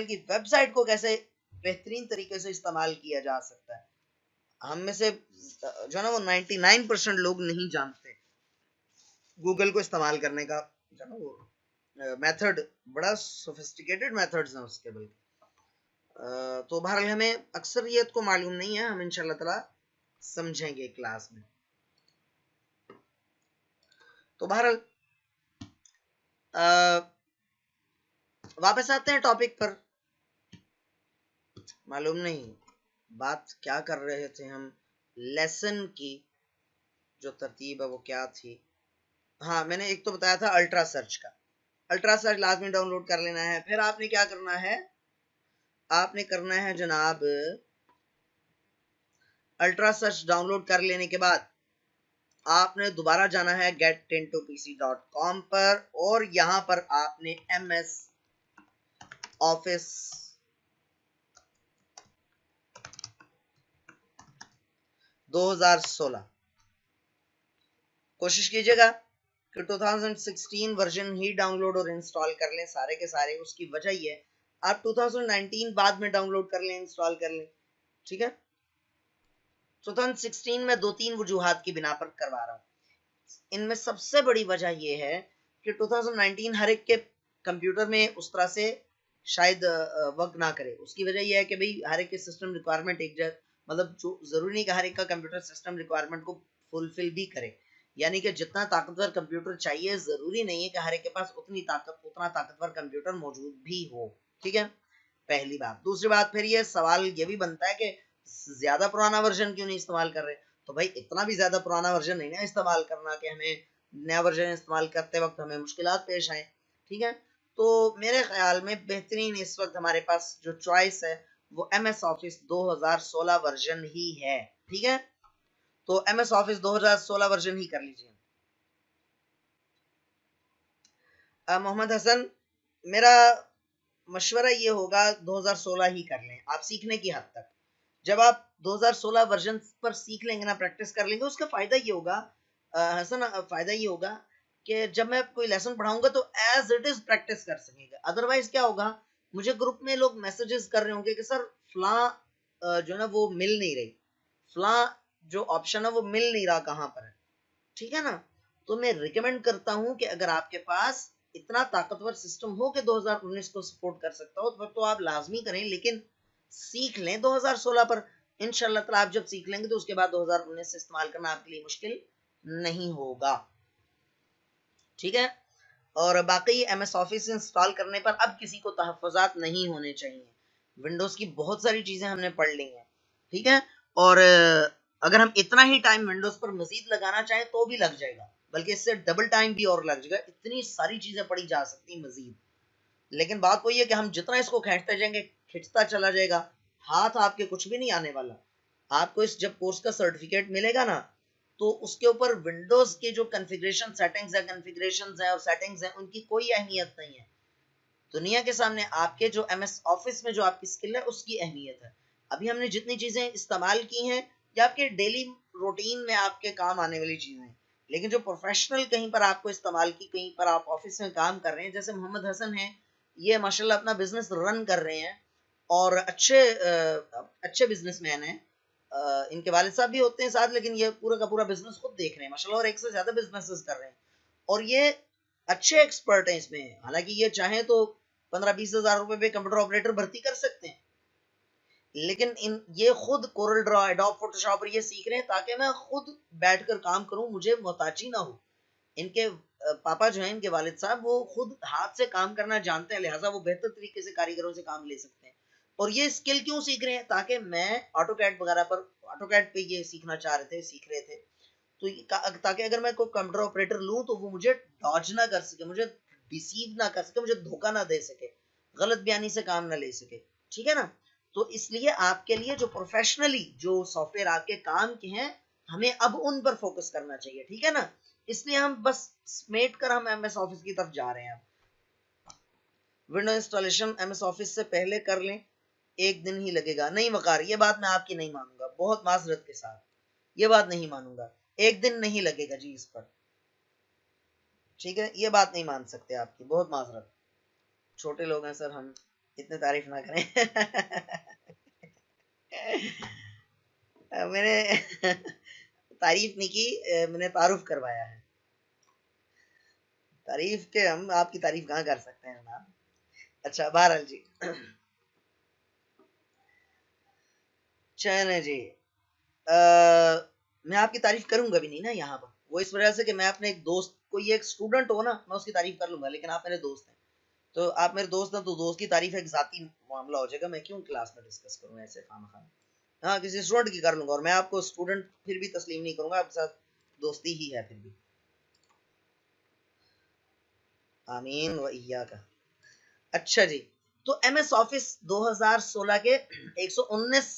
की वेबसाइट को कैसे बेहतरीन तरीके से इस्तेमाल किया जा सकता है। हम में से जो है ना वो 99% लोग नहीं जानते गूगल को इस्तेमाल करने का जो है ना वो मेथड, बड़ा सोफिस्टिकेटेड मेथड्स हैं उसके। बल्कि तो बहरहाल हमें अक्सरियत को मालूम नहीं है, हम इंशाल्लाह ताला समझेंगे क्लास में। तो बहरहाल वापस आते हैं टॉपिक पर। मालूम नहीं बात क्या कर रहे थे हम, लेसन की जो तरतीब है वो क्या थी। हाँ, मैंने एक तो बताया था अल्ट्रा सर्च का। अल्ट्रा सर्च लाजमी डाउनलोड कर लेना है। फिर आपने क्या करना है, आपने करना है जनाब, अल्ट्रा सर्च डाउनलोड कर लेने के बाद आपने दोबारा जाना है getintopc.com पर, और यहां पर आपने MS ऑफिस कोशिश कीजिएगा कि 2016 वर्जन ही डाउनलोड और इंस्टॉल कर लें सारे के सारे। उसकी वजह ये है, आप 2019 बाद में डाउनलोड कर लें, इंस्टॉल कर लें, ठीक है। 2016 में 2-3 वजूहात की बिना पर करवा रहा हूं। इनमें सबसे बड़ी वजह यह है कि 2019 हर एक के कंप्यूटर में उस तरह से शायद वर्क ना करे। उसकी वजह यह है कि भाई हर एक के सिस्टम रिक्वायरमेंट एक जगह, मतलब जो जरूरी नहीं कि हर एक का कंप्यूटर सिस्टम रिक्वायरमेंट को फुलफिल भी करे। यानी कि जितना ताकतवर कंप्यूटर चाहिए, जरूरी नहीं है कि हर एक के पास उतना ताकतवर कंप्यूटर मौजूद भी हो, ठीक है, पहली बात। दूसरी बात, फिर ये सवाल ये भी बनता है कि ज्यादा पुराना वर्जन क्यों नहीं इस्तेमाल कर रहे। तो भाई इतना भी ज्यादा पुराना वर्जन नहीं ना इस्तेमाल करना कि हमें नया वर्जन इस्तेमाल करते वक्त हमें मुश्किलात पेश आए, ठीक है। तो मेरे ख्याल में बेहतरीन इस वक्त हमारे पास जो चॉइस है वो MS ऑफिस 2016 वर्जन ही है, ठीक है। तो MS ऑफिस 2016 वर्जन ही कर लीजिए। मोहम्मद हसन, मेरा मशवरा ये होगा 2016 ही कर लें आप सीखने की हद तक। जब आप 2016 वर्जन पर सीख लेंगे ना, प्रैक्टिस कर लेंगे, उसका फायदा ये होगा हसन, फायदा ये होगा कि जब मैं कोई लेसन पढ़ाऊंगा तो एज इट इज प्रैक्टिस कर सकेंगे। अदरवाइज क्या होगा, मुझे ग्रुप में लोग मैसेजेस कर रहे होंगे कि सर फला जो है ना वो मिल नहीं रही, फला जो ऑप्शन है वो मिल नहीं रहा, कहाँ पर है, ठीक है ना। तो मैं रिकमेंड करता हूं कि अगर आपके पास इतना ताकतवर सिस्टम हो कि 2019 को सपोर्ट कर सकता हो तो आप लाजमी करें, लेकिन सीख लें 2016 पर। इंशाल्लाह ताला आप जब सीख लेंगे तो उसके बाद 2019 से इस्तेमाल करना आपके लिए मुश्किल नहीं होगा, ठीक है। और बाकी MS ऑफिस इंस्टॉल करने पर अब किसी को तहफ़्फ़ुज़ात नहीं होने चाहिए। विंडोज की बहुत सारी चीजें हमने पढ़ ली हैं, ठीक है। और अगर हम इतना ही टाइम विंडोज पर मजीद लगाना चाहें तो भी लग जाएगा, बल्कि इससे डबल टाइम भी और लग जाएगा। इतनी सारी चीजें पढ़ी जा सकती मजीद। लेकिन बात वही है कि हम जितना इसको खींचते जाएंगे, खिंचता चला जाएगा, हाथ आपके कुछ भी नहीं आने वाला। आपको इस जब कोर्स का सर्टिफिकेट मिलेगा ना, तो उसके ऊपर विंडोज के जो कॉन्फ़िगरेशन सेटिंग्स है और सेटिंग्स हैं, उनकी कोई अहमियत नहीं है। दुनिया के सामने आपके जो MS ऑफिस में जो आपकी स्किल है उसकी अहमियत है। अभी हमने जितनी चीजें इस्तेमाल की हैं या आपके डेली रूटीन में आपके काम आने वाली चीजें हैं, लेकिन जो प्रोफेशनल कहीं पर आपको इस्तेमाल की, कहीं पर आप ऑफिस में काम कर रहे हैं, जैसे मोहम्मद हसन है, ये माशाल्लाह अपना बिजनेस रन कर रहे हैं और अच्छे बिजनेसमैन हैं। इनके वालिद साहब भी होते हैं साथ, लेकिन ये पूरा का पूरा बिजनेस खुद देख रहे हैं माशाल्लाह, और एक से ज्यादा बिजनेसेस कर रहे हैं और ये अच्छे एक्सपर्ट हैं इसमें। हालांकि ये चाहें तो 15-20 हज़ार रुपए पे कंप्यूटर ऑपरेटर भर्ती कर सकते हैं, लेकिन ये खुद कोरल ड्रॉ, एडोब फोटोशॉप ये सीख रहे हैं ताकि मैं खुद बैठकर काम करूं, मुझे मोहताजी ना हो। इनके पापा जो हैं, इनके वालिद साहब, वो खुद हाथ से काम करना जानते हैं, लिहाजा वो बेहतर तरीके से कारीगरों से काम ले सकते हैं। और ये स्किल क्यों सीख रहे हैं? ताकि मैं ऑटोकैड वगैरह पर, ऑटोकैड पे ये सीखना चाह रहे थे, सीख रहे थे, तो ताकि अगर मैं कोई कंप्यूटर ऑपरेटर लूं तो वो मुझे डॉज ना कर सके, मुझे डिसीव ना कर सके, मुझे धोखा ना दे सके, गलत बयानी से काम ना ले सके। ठीक है ना? तो इसलिए आपके लिए जो प्रोफेशनली जो सॉफ्टवेयर आपके काम के हैं, हमें अब उन पर फोकस करना चाहिए। ठीक है ना? इसलिए हम बस समेट कर हम एमएस ऑफिस की तरफ जा रहे हैं। विंडो इंस्टॉलेशन एमएस ऑफिस से पहले कर लें, एक दिन ही लगेगा। नहीं वकार, ये बात मैं आपकी नहीं मानूंगा, बहुत माजरत के साथ ये बात नहीं मानूंगा। एक दिन नहीं लगेगा जी इस पर। ठीक है, ये बात नहीं मान सकते आपकी, बहुत माजरत। छोटे लोग हैं सर हम, इतने तारीफ ना करें। मैंने तारीफ नहीं की, मैंने तारुफ करवाया है। तारीफ के हम आपकी तारीफ कहाँ कर सकते हैं ना। अच्छा बहरहाल जी, चले जी, मैं आपकी तारीफ करूंगा भी नहीं ना यहाँ पर, वो इस वजह से कि मैं अपने एक दोस्त, कोई एक स्टूडेंट हो ना, मैं उसकी तारीफ कर लूंगा, लेकिन आप मेरे दोस्त हैं, तो आप मेरे दोस्त हैं, तो दोस्त की तारीफ एक जाती मामला हो जाएगा, मैं क्यों क्लास में डिस्कस करूँ ऐसे खाना। हाँ, किसी स्टूडेंट की कर लूंगा, और मैं आपको स्टूडेंट फिर भी तस्लीम नहीं करूंगा, आपके साथ दोस्ती ही है फिर भी। आमीन व इय्या का। अच्छा जी, तो एमएस ऑफिस 2016 के 119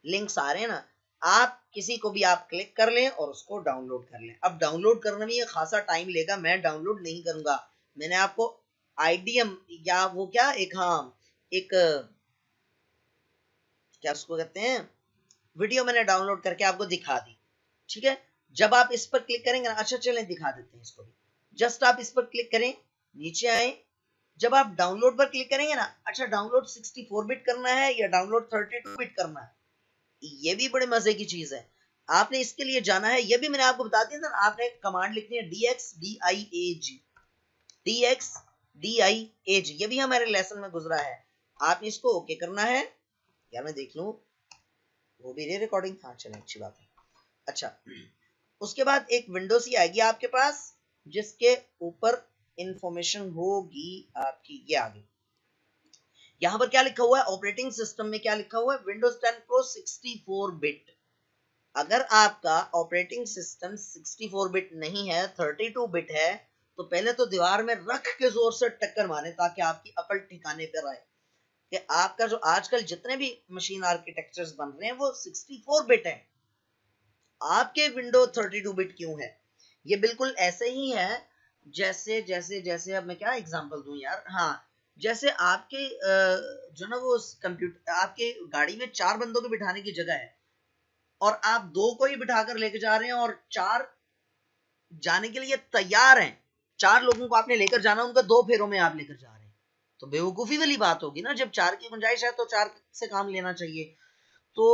लिंक्स आ रहे हैं ना, आप किसी को भी आप क्लिक कर लें और उसको डाउनलोड कर लें। अब डाउनलोड करने में ये खासा टाइम लेगा, मैं डाउनलोड नहीं करूंगा, मैंने आपको आईडीएम या वो क्या एक, हाँ एक, क्या उसको कहते हैं, वीडियो मैंने डाउनलोड करके आपको दिखा दी। ठीक है, जब आप इस पर क्लिक करेंगे ना, अच्छा चलें दिखा देते हैं इसको भी। जस्ट आप इस पर क्लिक करें, नीचे आए, जब आप डाउनलोड पर क्लिक करेंगे ना, अच्छा डाउनलोड 64 बिट करना है या डाउनलोड 32 बिट करना है, ये भी बड़े मजे की चीज है। आपने इसके लिए जाना है, ये भी मैंने आपको बता दिया था, आपने कमांड लिखनी है dxdiag, ये भी हमारे लेसन में गुजरा है। आपने इसको ओके करना है, या मैं देख लूं वो भी रे रिकॉर्डिंग, हाँ चलें अच्छी बात है। अच्छा, उसके बाद एक विंडो सी आएगी आपके पास, जिसके ऊपर इंफॉर्मेशन होगी आपकी, ये आगे यहां पर क्या लिखा हुआ है, ऑपरेटिंग सिस्टम में क्या लिखा हुआ है, विंडोज 10 प्रो 64 बिट। अगर आपका ऑपरेटिंग सिस्टम 64 बिट नहीं है, 32 बिट है, तो पहले तो दीवार में रख के जोर से टक्कर मारे ताकि आपकी अकल ठिकाने पर आए कि आपका जो आजकल जितने भी मशीन आर्किटेक्चर्स बन रहे हैं वो 64 बिट है, आपके विंडो 32 बिट क्यों है? ये बिल्कुल ऐसे ही है जैसे जैसे जैसे अब मैं क्या एग्जांपल दूं यार, हाँ जैसे आपके जो ना वो कंप्यूटर, आपके गाड़ी में 4 बंदों को बिठाने की जगह है और आप 2 को ही बिठाकर लेके जा रहे हैं और 4 जाने के लिए तैयार हैं, 4 लोगों को आपने लेकर जाना, उनका 2 फेरों में आप लेकर जा रहे हैं, तो बेवकूफी वाली बात होगी ना। जब 4 की गुंजाइश है तो 4 से काम लेना चाहिए। तो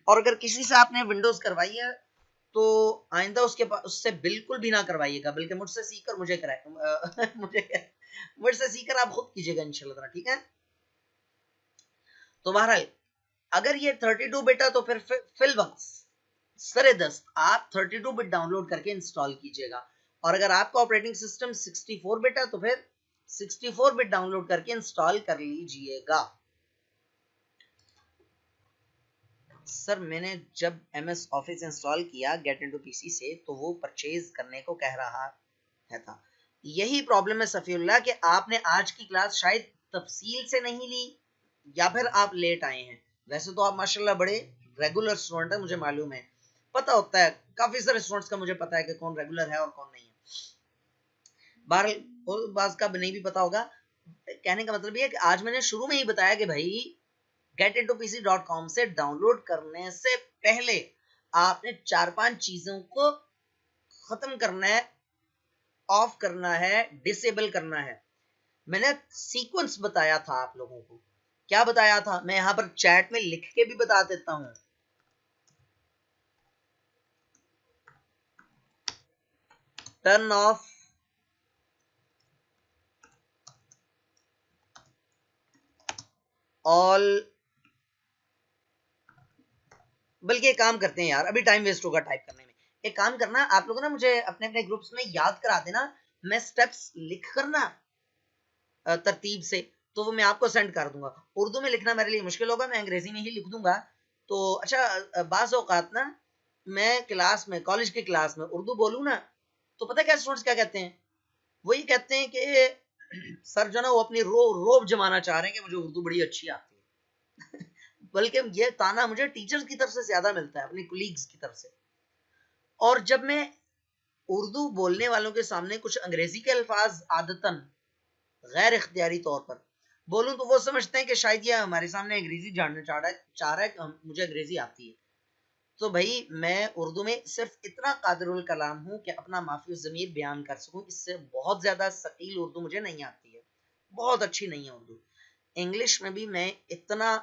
और अगर किसी से आपने विंडोज करवाई है तो आइंदा उसके पास उससे बिल्कुल भी ना करवाइएगा, बल्कि मुझसे सीखकर मुझे कराए, मुझसे सीखकर आप खुद कीजिएगा इंशाल्लाह। ठीक है, तो बहरहाल अगर ये 32 बिट है तो फिर फिल वक्त सरे दस्त आप 32 बिट डाउनलोड करके इंस्टॉल कीजिएगा, और अगर आपका ऑपरेटिंग सिस्टम 64 बिट है तो फिर 64 बिट डाउनलोड करके इंस्टॉल कर लीजिएगा। सर मैंने जब एमएस ऑफिस इंस्टॉल किया गेट इनटू पीसी से, तो वो परचेज करने को कह रहा है था। यही प्रॉब्लम है सफीउल्लाह कि आपने आज की क्लास शायद तफसील से नहीं ली या फिर आप लेट आए हैं। वैसे तो आप माशाल्लाह बड़े रेगुलर स्टूडेंट है, मुझे मालूम है, पता होता है काफी सारे स्टूडेंट्स का मुझे पता है कि कौन रेगुलर है और कौन नहीं है। बहरहाल बाज का नहीं भी पता होगा। कहने का मतलब ये है कि आज मैंने शुरू में ही बताया कि भाई getintopc.com से डाउनलोड करने से पहले आपने 4-5 चीजों को खत्म करना है, ऑफ करना है, डिसेबल करना है। मैंने सीक्वेंस बताया था आप लोगों को, क्या बताया था मैं यहां पर चैट में लिख के भी बता देता हूं। टर्न ऑफ ऑल बल्कि एक काम करते हैं यार, अभी टाइम वेस्ट होगा टाइप करने में। एक काम करना, आप लोग ना मुझे अपने अपने ग्रुप्स में याद करा देना, मैं स्टेप्स लिख करना तरतीब से, तो वो मैं आपको सेंड कर दूंगा। उर्दू में लिखना मेरे लिए मुश्किल होगा, मैं अंग्रेजी में ही लिख दूंगा। तो अच्छा, बाज़ औक़ात ना मैं क्लास में, कॉलेज की क्लास में उर्दू बोलूँ ना, तो पता है क्या स्टूडेंट्स क्या कहते हैं? वो ये कहते हैं कि सर जो ना वो अपनी रोब जमाना चाह रहे हैं कि मुझे उर्दू बड़ी अच्छी आती है। बल्कि ये ताना मुझे टीचर्स की तरफ से ज्यादा मिलता है, अपनी कुलीग्स की तरफ से। और जब मैं उर्दू बोलने वालों के सामने कुछ अंग्रेजी के अल्फाज आदतन गैर इख्तियारी तौर पर बोलूं, तो वो समझते हैं कि शायद ये हमारे सामने अंग्रेजी जानना चाह रहा है कि मुझे अंग्रेजी आती है। तो भाई मैं उर्दू में सिर्फ इतना कादिरुल कलाम हूँ कि अपना माफी ज़मीर बयान कर सकूं, इससे बहुत ज्यादा सकील उर्दू मुझे नहीं आती है, बहुत अच्छी नहीं है उर्दू। इंग्लिश में भी मैं इतना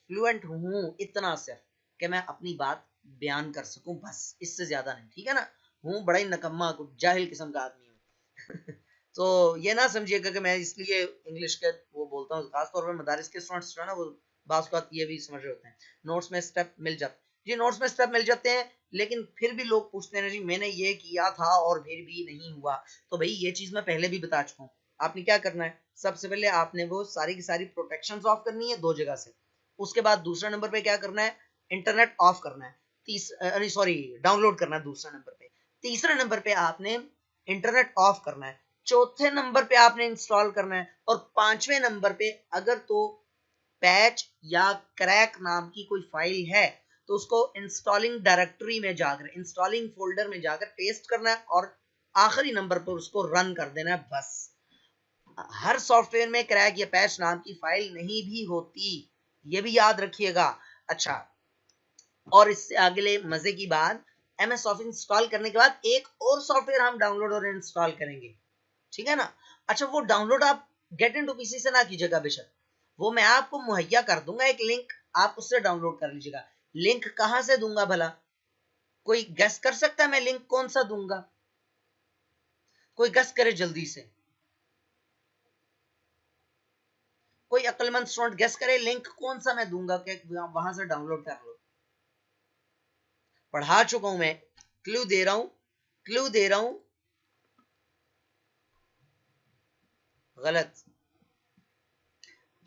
फ्लुएंट हूँ, इतना सिर्फ कि मैं अपनी बात बयान कर सकूं, बस इससे ज्यादा नहीं, ठीक है ना। हूँ बड़ा ही नकम्मा जाहिल किस्म का आदमी हूँ। तो ये ना समझिएगा कि मैं इसलिए इंग्लिश के वो बोलता हूँ। खासतौर पर मदारिस के स्टूडेंट्स जो है ना, वो बात बात ये भी समझ रहे होते हैं, नोट्स में स्टेप मिल जाते जी, नोट्स में स्टेप मिल जाते हैं, लेकिन फिर भी लोग पूछते हैं जी मैंने ये किया था और फिर भी नहीं हुआ। तो भाई ये चीज मैं पहले भी बता चुका हूँ। आपने क्या करना है, सबसे पहले आपने वो सारी की सारी प्रोटेक्शंस ऑफ करनी है 2 जगह से। उसके बाद दूसरा नंबर पे क्या करना है, इंटरनेट ऑफ करना है। डाउनलोड करना है दूसरा नंबर पे। तीसरा नंबर पे आपने इंटरनेट ऑफ करना है। चौथे नंबर पे आपने इंस्टॉल करना है। और 5वें नंबर पे अगर तो पैच या क्रैक नाम की कोई फाइल है तो उसको इंस्टॉलिंग डायरेक्टरी में जाकर, इंस्टॉलिंग फोल्डर में जाकर पेस्ट करना है और आखिरी नंबर पर उसको रन कर देना है, बस। हर सॉफ्टवेयर में क्रैक या पैच नाम की फाइल नहीं भी होती, ये भी याद रखिएगा। अच्छा, और इससे अगले मजे की बात, MS ऑफिस इंस्टॉल करने के बाद एक और सॉफ्टवेयर हम डाउनलोड और इंस्टॉल करेंगे, ठीक है ना। अच्छा, वो डाउनलोड आप गेट इनटू पीसी से ना कीजिएगा बेशक, वो मैं आपको मुहैया कर दूंगा एक लिंक, आप उससे डाउनलोड कर लीजिएगा। लिंक कहां से दूंगा भला? कोई गेस कर सकता है मैं लिंक कौन सा दूंगा? कोई गेस करे जल्दी से, कोई अक्लमंद स्टूडेंट गेस करे लिंक कौन सा मैं दूंगा कि वहां से डाउनलोड कर लो। पढ़ा चुका हूं मैं, क्लू दे रहा हूं, क्लू दे रहा हूं। गलत।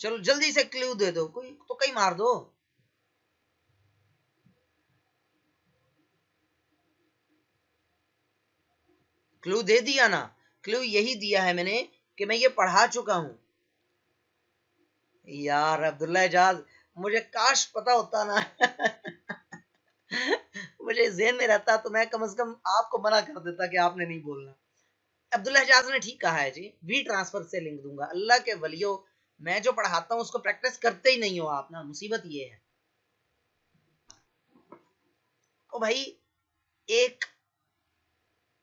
चलो जल्दी से क्लू दे दो, कोई तो कहीं मार दो। क्लू दे दिया ना, क्लू यही दिया है मैंने कि मैं ये पढ़ा चुका हूं। यार अब्दुल्ला एजाज, मुझे काश पता होता ना। मुझे ज़हन में रहता तो मैं कम से कम आपको मना कर देता कि आपने नहीं बोलना। अब्दुल्ला एजाज ने ठीक कहा है जी, वी ट्रांसफर से लिंक दूंगा। अल्लाह के वलियो, मैं जो पढ़ाता हूँ उसको प्रैक्टिस करते ही नहीं हो आप ना, मुसीबत ये है। ओ भाई, एक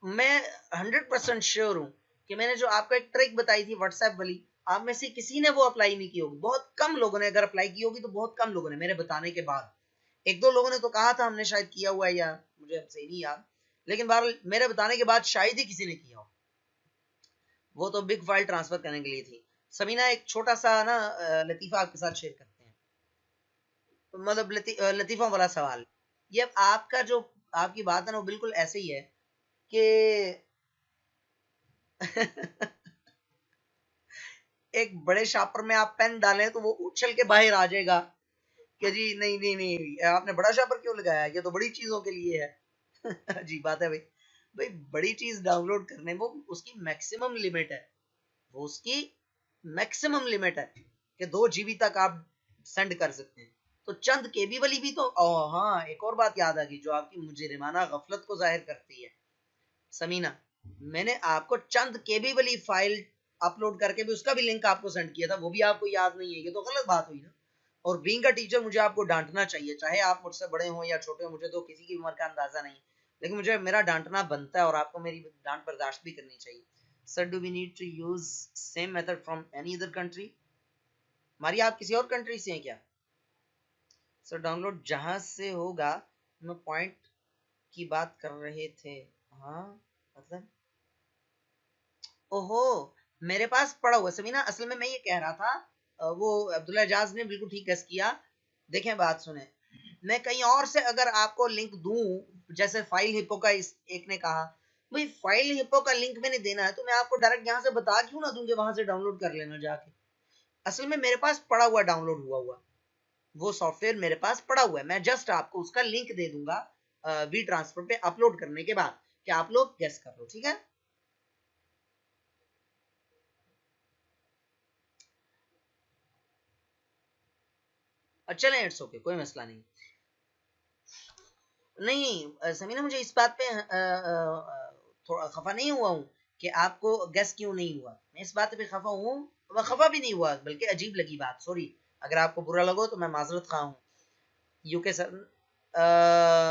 मैं 100% श्योर हूं कि मैंने जो आपको एक ट्रिक बताई थी व्हाट्सएप वाली, आप में से किसी ने वो अप्लाई नहीं की होगी। बहुत कम लोगों ने, अगर अप्लाई की होगी तो बहुत कम लोगों ने, मेरे बताने के बाद। एक दो लोगों ने तो कहा था हमने शायद किया हुआ है, या मुझे सही नहीं याद, लेकिन बहरहाल मेरे बताने के बाद शायद ही किसी ने किया हो। वो तो बिग फाइल ट्रांसफर करने के लिए थी। समीना, एक छोटा सा ना लतीफा आपके साथ शेयर करते हैं, मतलब लतीफा वाला सवाल। ये आपका जो, आपकी बात है ना, वो बिल्कुल ऐसे ही है कि एक बड़े शापर में आप पेन डालें तो वो उछल के बाहर आ जाएगा कि जी नहीं नहीं नहीं, आपने बड़ा शापर क्यों लगाया, ये तो बड़ी चीजों के लिए है। अजीब बात है भाई। भाई बड़ी चीज डाउनलोड करने में उसकी मैक्सिमम लिमिट है, वो उसकी मैक्सिमम लिमिट है कि 2 GB तक आप सेंड कर सकते हैं। तो चंद केबी वाली भी तो, हाँ एक और बात याद आ गई जो आपकी मुजरिमाना गफलत को जाहिर करती है। समीना, मैंने आपको चंद केबी वाली फाइल अपलोड करके भी उसका भी लिंक आपको सेंड किया था, वो भी आपको याद नहीं है, ये तो गलत बात हुई ना। और बीइंग अ टीचर मुझे आपको डांटना चाहिए, चाहे आप मुझसे बड़े हों या छोटे हों, मुझे तो किसी की उम्र का अंदाजा नहीं, लेकिन मुझे मेरा डांटना बनता है और आपको मेरी डांट बर्दाश्त भी करनी चाहिए। Sir, do we need to use same method from any other country? Maria, आप किसी और कंट्री से हैं क्या? सर, डाउनलोड जहां से होगा, मैं पॉइंट की बात कर रहे थे। हाँ मतलब, ओहो, मेरे पास पड़ा हुआ समीना। असल में मैं ये कह रहा था, वो अब्दुल्ला एजाज ने बिल्कुल ठीक गेस किया। देखें, बात सुने, मैं कहीं और से अगर आपको लिंक दूं, जैसे फाइल हिप्पो का एक ने कहा, भाई फाइल हिप्पो का लिंक मैंने देना है तो मैं आपको डायरेक्ट यहाँ से बता क्यों ना दूं कि वहां से डाउनलोड कर लेना जाके। असल में मेरे पास पड़ा हुआ, डाउनलोड हुआ हुआ वो सॉफ्टवेयर मेरे पास पड़ा हुआ है, मैं जस्ट आपको उसका लिंक दे दूंगा वी ट्रांसफर पे अपलोड करने के बाद, कि आप लोग गेस कर लो, ठीक है। चलें, इट्स ओके, कोई मसला नहीं। नहीं समीना, मुझे इस बात पे थोड़ा खफा नहीं हुआ हूँ कि आपको गेस क्यों नहीं हुआ, मैं इस बात पे खफा हूँ, मैं खफा भी नहीं हुआ, बल्कि अजीब लगी बात, सॉरी अगर आपको बुरा लगो तो मैं माजरत खा हूँ। यूके सर,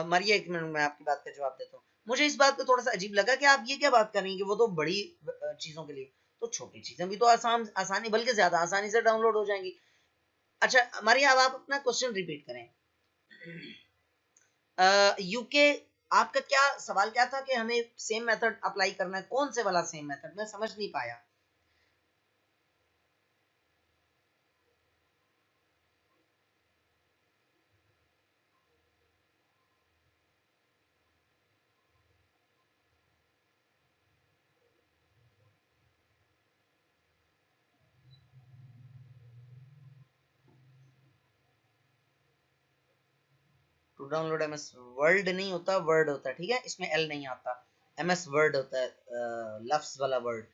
मारिए एक मिनट, मैं आपकी बात का जवाब देता हूँ। मुझे इस बात पे थोड़ा सा अजीब लगा कि आप ये क्या बात कर रही हैं कि वो तो बड़ी चीजों के लिए, तो छोटी चीजें भी तो आसानी, बल्कि ज्यादा आसानी से डाउनलोड हो जाएंगी। अच्छा मारिया, अब आप अपना क्वेश्चन रिपीट करें। यूके, आपका क्या सवाल क्या था कि हमें सेम मेथड अप्लाई करना है, कौन से वाला सेम मेथड, मैं समझ नहीं पाया। टू डाउनलोड एमएस वर्ल्ड नहीं होता, वर्ड होता है, ठीक है, इसमें एल नहीं आता, एमएस वर्ड होता है, लफ्ज वाला वर्ड।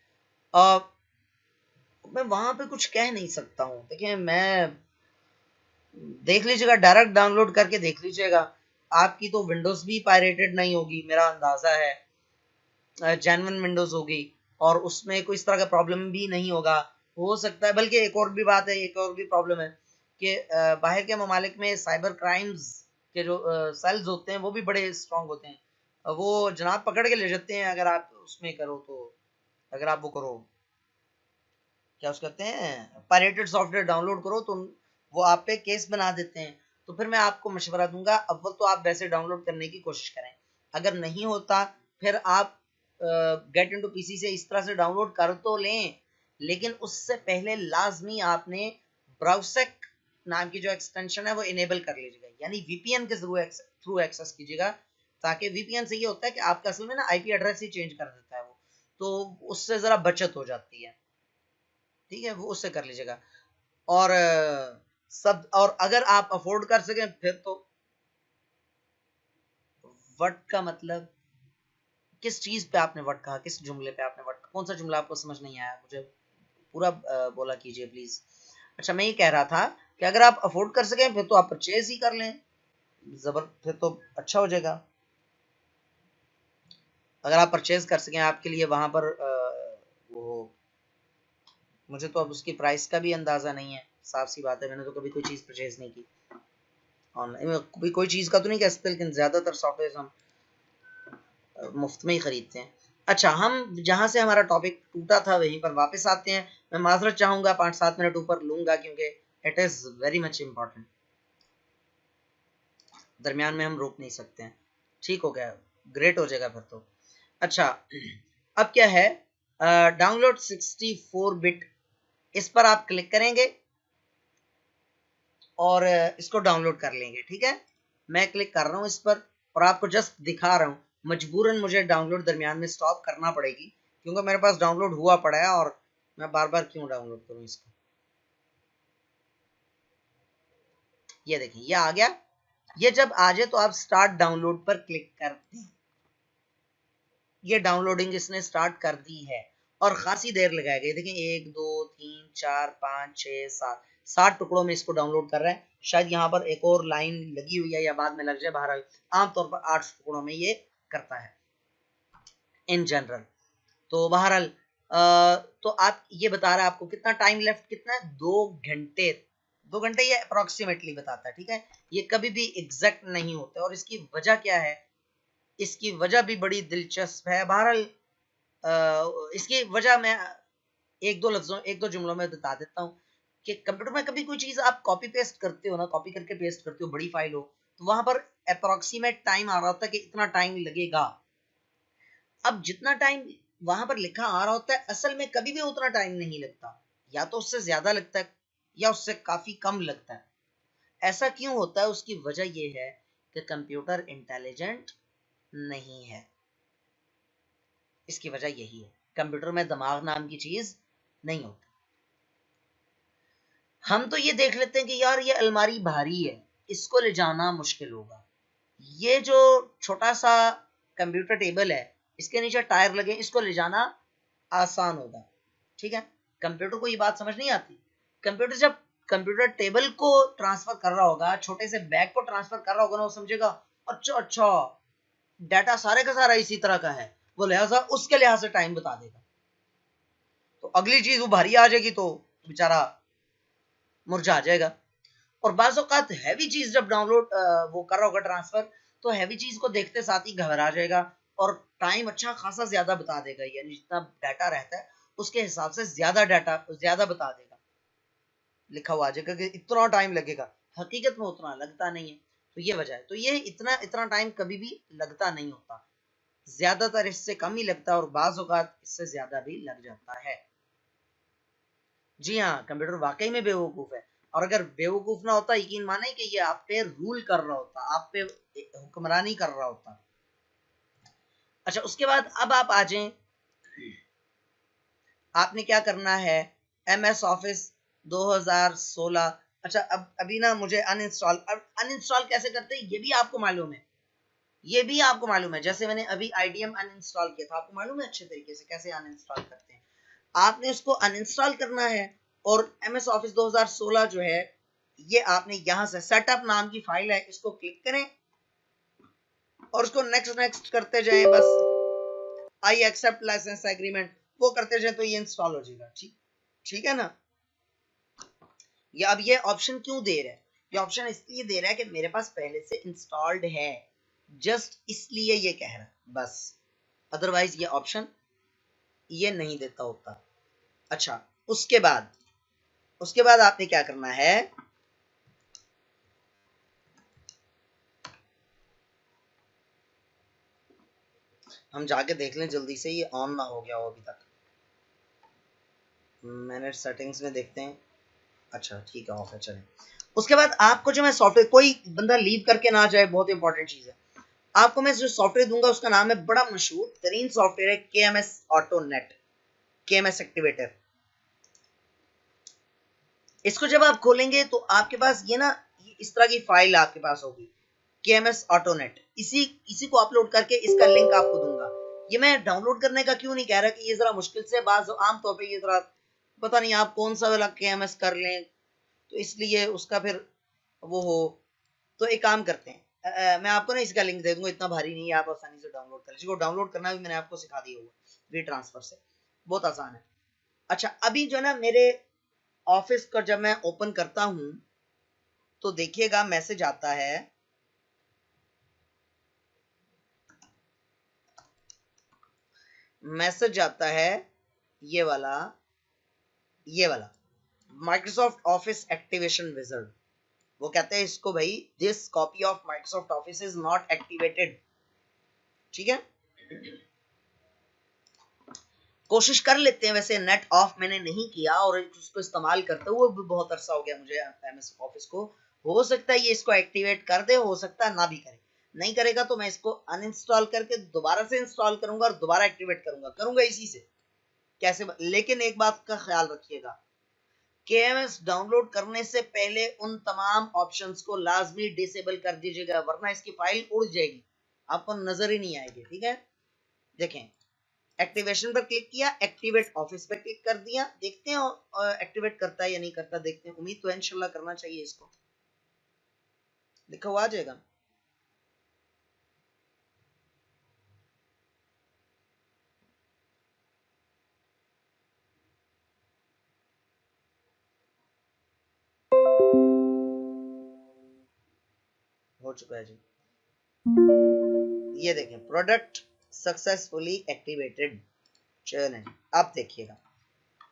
मैं वहां पे कुछ कह नहीं सकता हूँ, देखिए मैं, देख लीजिएगा, डायरेक्ट डाउनलोड करके देख लीजिएगा, आपकी तो विंडोज भी पायरेटेड नहीं होगी, मेरा अंदाजा है जेन्युइन विंडोज होगी, और उसमें कोई इस तरह का प्रॉब्लम भी नहीं होगा। हो सकता है, बल्कि एक और भी बात है, एक और भी प्रॉब्लम है कि बाहर के ममालिक में साइबर क्राइम्स के जो सेल्स होते हैं वो भी बड़े स्ट्रांग होते हैं, वो जनाब पकड़ के ले जाते हैं अगर आप उसमें करो तो, अगर आप वो करो, क्या उस कहते हैं, पायरेटेड सॉफ्टवेयर डाउनलोड करो तो वो आप पे केस बना देते हैं। तो फिर मैं आपको मशवरा दूंगा, अव्वल तो आप वैसे डाउनलोड करने की कोशिश करें, अगर नहीं होता फिर आप गेट इनटू पीसी से इस तरह से डाउनलोड कर तो लें, लेकिन उससे पहले लाजमी आपने ब्राउसेक नाम की जो एक्सटेंशन है वो इनेबल कर लीजिएगा, यानी वीपीएन के थ्रू एक्सेस कीजिएगा, ताकि वीपीएन से ये होता है कि आपका असल में ना आईपी एड्रेस ही चेंज कर देता है वो, तो उससे जरा बचत हो जाती है, ठीक है, वो उससे कर लीजिएगा। और सब, और अगर आप अफोर्ड कर सकें फिर तो, वट का मतलब, किस चीज पे आपने वट कहा, किस जुमले पे आपने वट, कौन सा जुमला आपको समझ नहीं आया, मुझे पूरा बोला कीजिए प्लीज। अच्छा, मैं ये कह रहा था कि अगर आप अफोर्ड कर सकें फिर तो आप परचेज ही कर लें, जबर, फिर तो अच्छा हो जाएगा, अगर आप परचेज कर सकें, आपके लिए वहां पर वो, मुझे तो अब उसकी प्राइस का भी अंदाजा नहीं है, साफ सी बात है, मैंने तो कभी कोई चीज परचेज नहीं की ऑनलाइन, कभी कोई चीज का तो नहीं कह सकते, लेकिन ज्यादातर सॉफ्टवेयर हम मुफ्त में ही खरीदते हैं। अच्छा, हम जहां से हमारा टॉपिक टूटा था वहीं पर वापस आते हैं। मैं माजरत चाहूंगा, 5-7 मिनट ऊपर लूंगा क्योंकि it is very much important, दरमियान में हम रोक नहीं सकते हैं, ठीक हो गया, ग्रेट हो जाएगा फिर तो। अच्छा, अब क्या है, डाउनलोड 64 बिट, इस पर आप क्लिक करेंगे और इसको डाउनलोड कर लेंगे, ठीक है। मैं क्लिक कर रहा हूँ इस पर और आपको जस्ट दिखा रहा हूँ, मजबूरन मुझे डाउनलोड दरमियान में स्टॉप करना पड़ेगी क्योंकि मेरे पास डाउनलोड हुआ पड़ा है और मैं बार बार क्यों डाउनलोड करूँ इसको। ये देखिए, ये आ गया, ये जब आ जाए तो आप स्टार्ट डाउनलोड पर क्लिक कर दें, ये डाउनलोडिंग इसने स्टार्ट कर दी है और खासी देर लगाएगा, देखिए 1 2 3 4 5 6 7 7 टुकड़ों में इसको डाउनलोड कर रहा है, शायद यहाँ पर एक और लाइन लगी हुई है या बाद में लग जाए, बहरहाल आमतौर पर 8 टुकड़ों में ये करता है इन जनरल। तो बहरहाल तो आप, ये बता रहा है आपको कितना टाइम लेफ्ट, कितना है, 2 घंटे, 2 घंटे ये अप्रोक्सीमेटली बताता है, ठीक है, ये कभी भी एग्जैक्ट नहीं होता। और इसकी वजह क्या है, इसकी वजह भी बड़ी दिलचस्प है, बहरहाल इसकी वजह मैं एक दो जुमलों में बता देता हूँ कि कंप्यूटर में कभी कोई चीज आप कॉपी पेस्ट करते हो ना, कॉपी करके पेस्ट करते हो, बड़ी फाइल हो तो वहां पर अप्रोक्सीमेट टाइम आ रहा होता है कि इतना टाइम लगेगा। अब जितना टाइम वहां पर लिखा आ रहा होता है असल में कभी भी उतना टाइम नहीं लगता, या तो उससे ज्यादा लगता है या उससे काफी कम लगता है। ऐसा क्यों होता है? उसकी वजह यह है कि कंप्यूटर इंटेलिजेंट नहीं है। इसकी वजह यही है, कंप्यूटर में दिमाग नाम की चीज नहीं होती। हम तो ये देख लेते हैं कि यार ये अलमारी भारी है, इसको ले जाना मुश्किल होगा। ये जो छोटा सा कंप्यूटर टेबल है, इसके नीचे टायर लगे, इसको ले जाना आसान होगा। ठीक है, कंप्यूटर को ये बात समझ नहीं आती। कंप्यूटर जब कंप्यूटर टेबल को ट्रांसफर कर रहा होगा, छोटे से बैग को ट्रांसफर कर रहा होगा ना, वो समझेगा अच्छा अच्छा डाटा सारे का सारा इसी तरह का है, वो लिहाजा उसके लिहाज से टाइम बता देगा। तो अगली चीज वो भारी आ जाएगी तो बेचारा मुरझा जाएगा। और बाज़ औक़ात हैवी चीज जब डाउनलोड वो कर रहा होगा ट्रांसफर, तो हैवी चीज को देखते साथ ही घबरा जाएगा और टाइम अच्छा खासा ज्यादा बता देगा। यानी जितना डाटा रहता है उसके हिसाब से ज्यादा डाटा ज्यादा बता देगा, लिखा हुआ आ जाएगा कि इतना टाइम लगेगा, हकीकत में उतना लगता नहीं है। तो ये वजह है। तो ये इतना टाइम कभी भी लगता नहीं होता, ज्यादातर इससे कम ही लगता है और बाज़ औक़ात इससे ज्यादा भी लग जाता है। जी हाँ, कंप्यूटर वाकई में बेवकूफ है। और अगर बेवकूफ ना होता, यकीन माने कि ये आप पे रूल कर रहा होता, आप पे हुक्मरानी कर रहा होता। अच्छा, उसके बाद अब आप आ जाएं, आपने क्या करना है, MS ऑफिस 2016। अच्छा, अब अभी ना मुझे अनइंस्टॉल कैसे करते हैं ये भी आपको मालूम है, ये भी आपको मालूम है। जैसे मैंने अभी IDM अनइंस्टॉल किया था, आपको मालूम है अच्छे तरीके से कैसे अनइंस्टॉल करते हैं। आपने उसको अनइंस्टॉल करना है और MS ऑफिस 2016 जो है, ये आपने यहां से सेटअप नाम की फाइल है, इसको क्लिक करें और उसको नेक्स्ट नेक्स्ट करते जाएं। बस आई एक्सेप्ट लाइसेंस एग्रीमेंट वो करते जाएं तो ये इंस्टॉल हो जाएगा। ठीक है ना। ये ऑप्शन क्यों दे रहा है? ये ऑप्शन इसलिए दे रहा है कि मेरे पास पहले से इंस्टॉल्ड है, जस्ट इसलिए ये कह रहा है बस, अदरवाइज ये ऑप्शन ये नहीं देता होता। अच्छा, उसके बाद आपने क्या करना है, हम जाके देख लें जल्दी से, ये ऑन ना हो गया हो अभी तक। मैनेज सेटिंग्स में देखते हैं। अच्छा ठीक है, ऑफ है, चलें। उसके बाद आपको जो मैं सॉफ्टवेयर, कोई बंदा लीव करके ना जाए, बहुत इंपॉर्टेंट चीज है। आपको मैं जो सॉफ्टवेयर दूंगा उसका नाम है, बड़ा मशहूर तरीन सॉफ्टवेयर है, KMS ऑटोनेट, KMS एक्टिवेटर। इसको जब आप खोलेंगे तो आपके पास ये ना इस तरह की फाइल आपके पास होगी, KMS ऑटोनेट। इसी को अपलोड करके इसका लिंक आपको दूंगा। ये मैं डाउनलोड करने का क्यों नहीं कह रहा कि ये जरा मुश्किल से, बाज आम तौर पे ये जरा पता नहीं आप कौन सा वाला KMS कर लें, तो इसलिए उसका फिर वो हो। तो एक काम करते हैं, मैं आपको ना इसका लिंक दे दूंगा, इतना भारी नहीं है, आप आसानी से डाउनलोड कर लीजिए। डाउनलोड करना भी मैंने आपको सिखा दिया हुआ वी ट्रांसफर से, बहुत आसान है। अच्छा, अभी जो ना मेरे ऑफिस का जब मैं ओपन करता हूं तो देखिएगा मैसेज आता है, ये वाला माइक्रोसॉफ्ट ऑफिस एक्टिवेशन विज़ार्ड। वो कहते हैं इसको भाई, this copy of Microsoft office is not activated. ठीक है, कोशिश कर लेते हैं। वैसे नेट ऑफ मैंने नहीं किया और उसको इस्तेमाल करते हुए भी बहुत अरसा हो गया मुझे MS ऑफिस को। हो सकता है ये इसको एक्टिवेट कर दे, हो सकता है ना भी करे। नहीं करेगा तो मैं इसको अनइंस्टॉल करके दोबारा से इंस्टॉल करूंगा और दोबारा एक्टिवेट करूंगा इसी से कैसे। लेकिन एक बात का ख्याल रखिएगा, KMS डाउनलोड करने से पहले उन तमाम ऑप्शंस को लाजमी डिसेबल कर दीजिएगा, वरना इसकी फाइल उड़ जाएगी, आपको नजर ही नहीं आएगी। ठीक है, देखें, एक्टिवेशन पर क्लिक किया, एक्टिवेट ऑफिस पर क्लिक कर दिया, देखते हैं एक्टिवेट करता है या नहीं करता, देखते हैं। उम्मीद तो इंशाल्लाह करना चाहिए, इसको लिखा हुआ आ जाएगा। हो चुका है जी, ये देखें, प्रोडक्ट सक्सेसफुली एक्टिवेटेड। चलें, अब देखिएगा,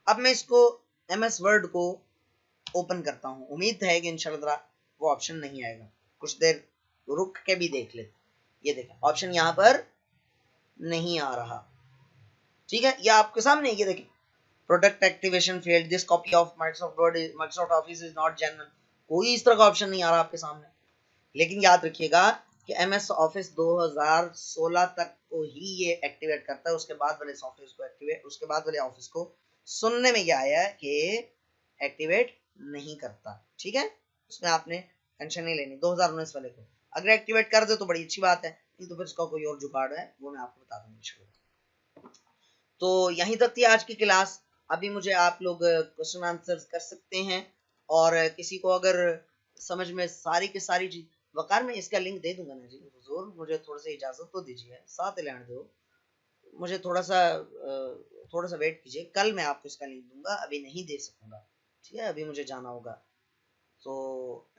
अब मैं इसको MS वर्ड को ओपन करता हूं। उम्मीद है कि इंशाल्लाह वो ऑप्शन नहीं आएगा, कुछ देर रुक के भी देख लेते। ये देखें, ऑप्शन यहां पर नहीं आ रहा। ठीक है, ये आपके सामने, ये देखें, product activation failed, this copy of Microsoft office is not genuine. कोई इस तरह का ऑप्शन नहीं आ रहा आपके सामने। लेकिन याद रखिएगा कि MS ऑफिस 2016 तक को ही ये एक्टिवेट करता है, उसके बाद वाले सॉफ्टवेयर को एक्टिवेट, उसके बाद वाले ऑफिस को सुनने में क्या आया है कि एक्टिवेट नहीं करता। ठीक है, उसमें आपने टेंशन नहीं लेनी। 2019 वाले को अगर एक्टिवेट कर दे तो बड़ी अच्छी बात है, नहीं तो फिर उसका कोई और जुगाड़ है, वो मैं आपको बता दूंगा। तो यहीं तक थी आज की क्लास। अभी मुझे आप लोग क्वेश्चन आंसर कर सकते हैं, और किसी को अगर समझ में सारी की सारी चीज, वकार में इसका लिंक दे दूंगा ना जी हुजूर, मुझे थोड़ा सा इजाजत तो दीजिए, साथ लेने दो मुझे, थोड़ा सा वेट कीजिए, कल मैं आपको इसका लिंक दूंगा, अभी नहीं दे सकूंगा। ठीक है, अभी मुझे जाना होगा। तो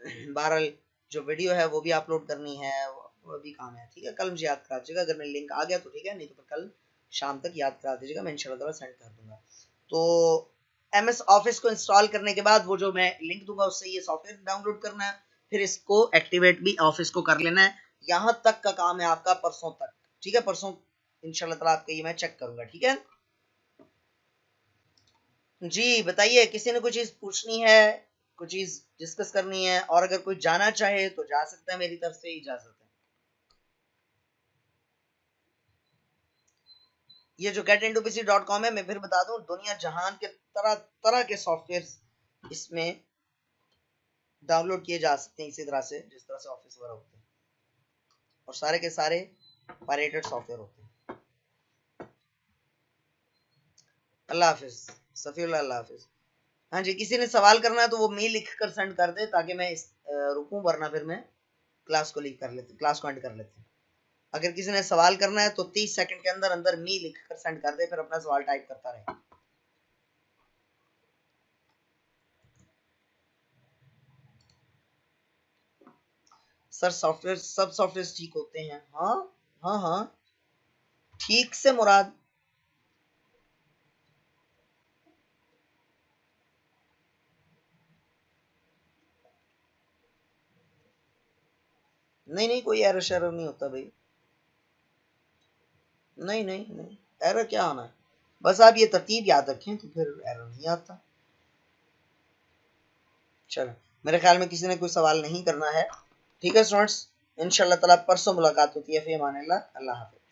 बहरहाल जो वीडियो है वो भी अपलोड करनी है, वो भी काम है। ठीक है, कल मुझे याद करा दीजिएगा, अगर मेरा लिंक आ गया तो ठीक है, नहीं तो फिर कल शाम तक याद करा दीजिएगा, मैं इंशाल्लाह सेंड कर दूंगा। तो MS ऑफिस को इंस्टॉल करने के बाद वो जो मैं लिंक दूंगा उससे ये सॉफ्टवेयर डाउनलोड करना है, फिर इसको एक्टिवेट भी ऑफिस को कर लेना है। यहाँ तक का काम है आपका परसों तक। ठीक है, परसों इंशाल्लाह ताला आपको ये मैं चेक करूंगा। ठीक है जी, बताइए, किसी ने कोई चीज पूछनी है, कोई चीज डिस्कस करनी है, और अगर कोई जाना चाहे तो जा सकता है, मेरी तरफ से इजाजत है। ये जो getintopc.com है, मैं फिर बता दूं, दुनिया जहान के तरह तरह के सॉफ्टवेयर इसमें डाउनलोड किए जा सकते हैं, इसी तरह से जिस तरह से ऑफिस वगैरह होते हैं, और सारे के सारे पायरेटेड सॉफ्टवेयर होते हैं। अल्लाह हाफिज सफीउल्लाह, अल्लाह हाफिज। हाँ जी, किसी ने सवाल करना है तो वो मेल लिख कर सेंड कर दे, ताकि मैं इस रुकूं, वरना फिर मैं क्लास को लीव कर लेते, क्लास को एंड कर लेते हैं। अगर किसी ने सवाल करना है तो 30 सेकंड के अंदर अंदर मी लिख कर सेंड कर दे, फिर अपना सवाल टाइप करता रहे। सर सॉफ्टवेयर, सब सॉफ्टवेयर ठीक होते हैं? हाँ हाँ हाँ, ठीक से मुराद नहीं नहीं, कोई एरर शेरर नहीं होता भाई, नहीं नहीं नहीं, एरर क्या आना है, बस आप ये तरतीब याद रखें तो फिर एरर नहीं आता। चलो, मेरे ख्याल में किसी ने कोई सवाल नहीं करना है। ठीक है स्टूडेंट्स, इंशाल्लाह ताला परसों मुलाकात होती है। फी अमानिल्लाह, अल्लाह हाफ़िज़।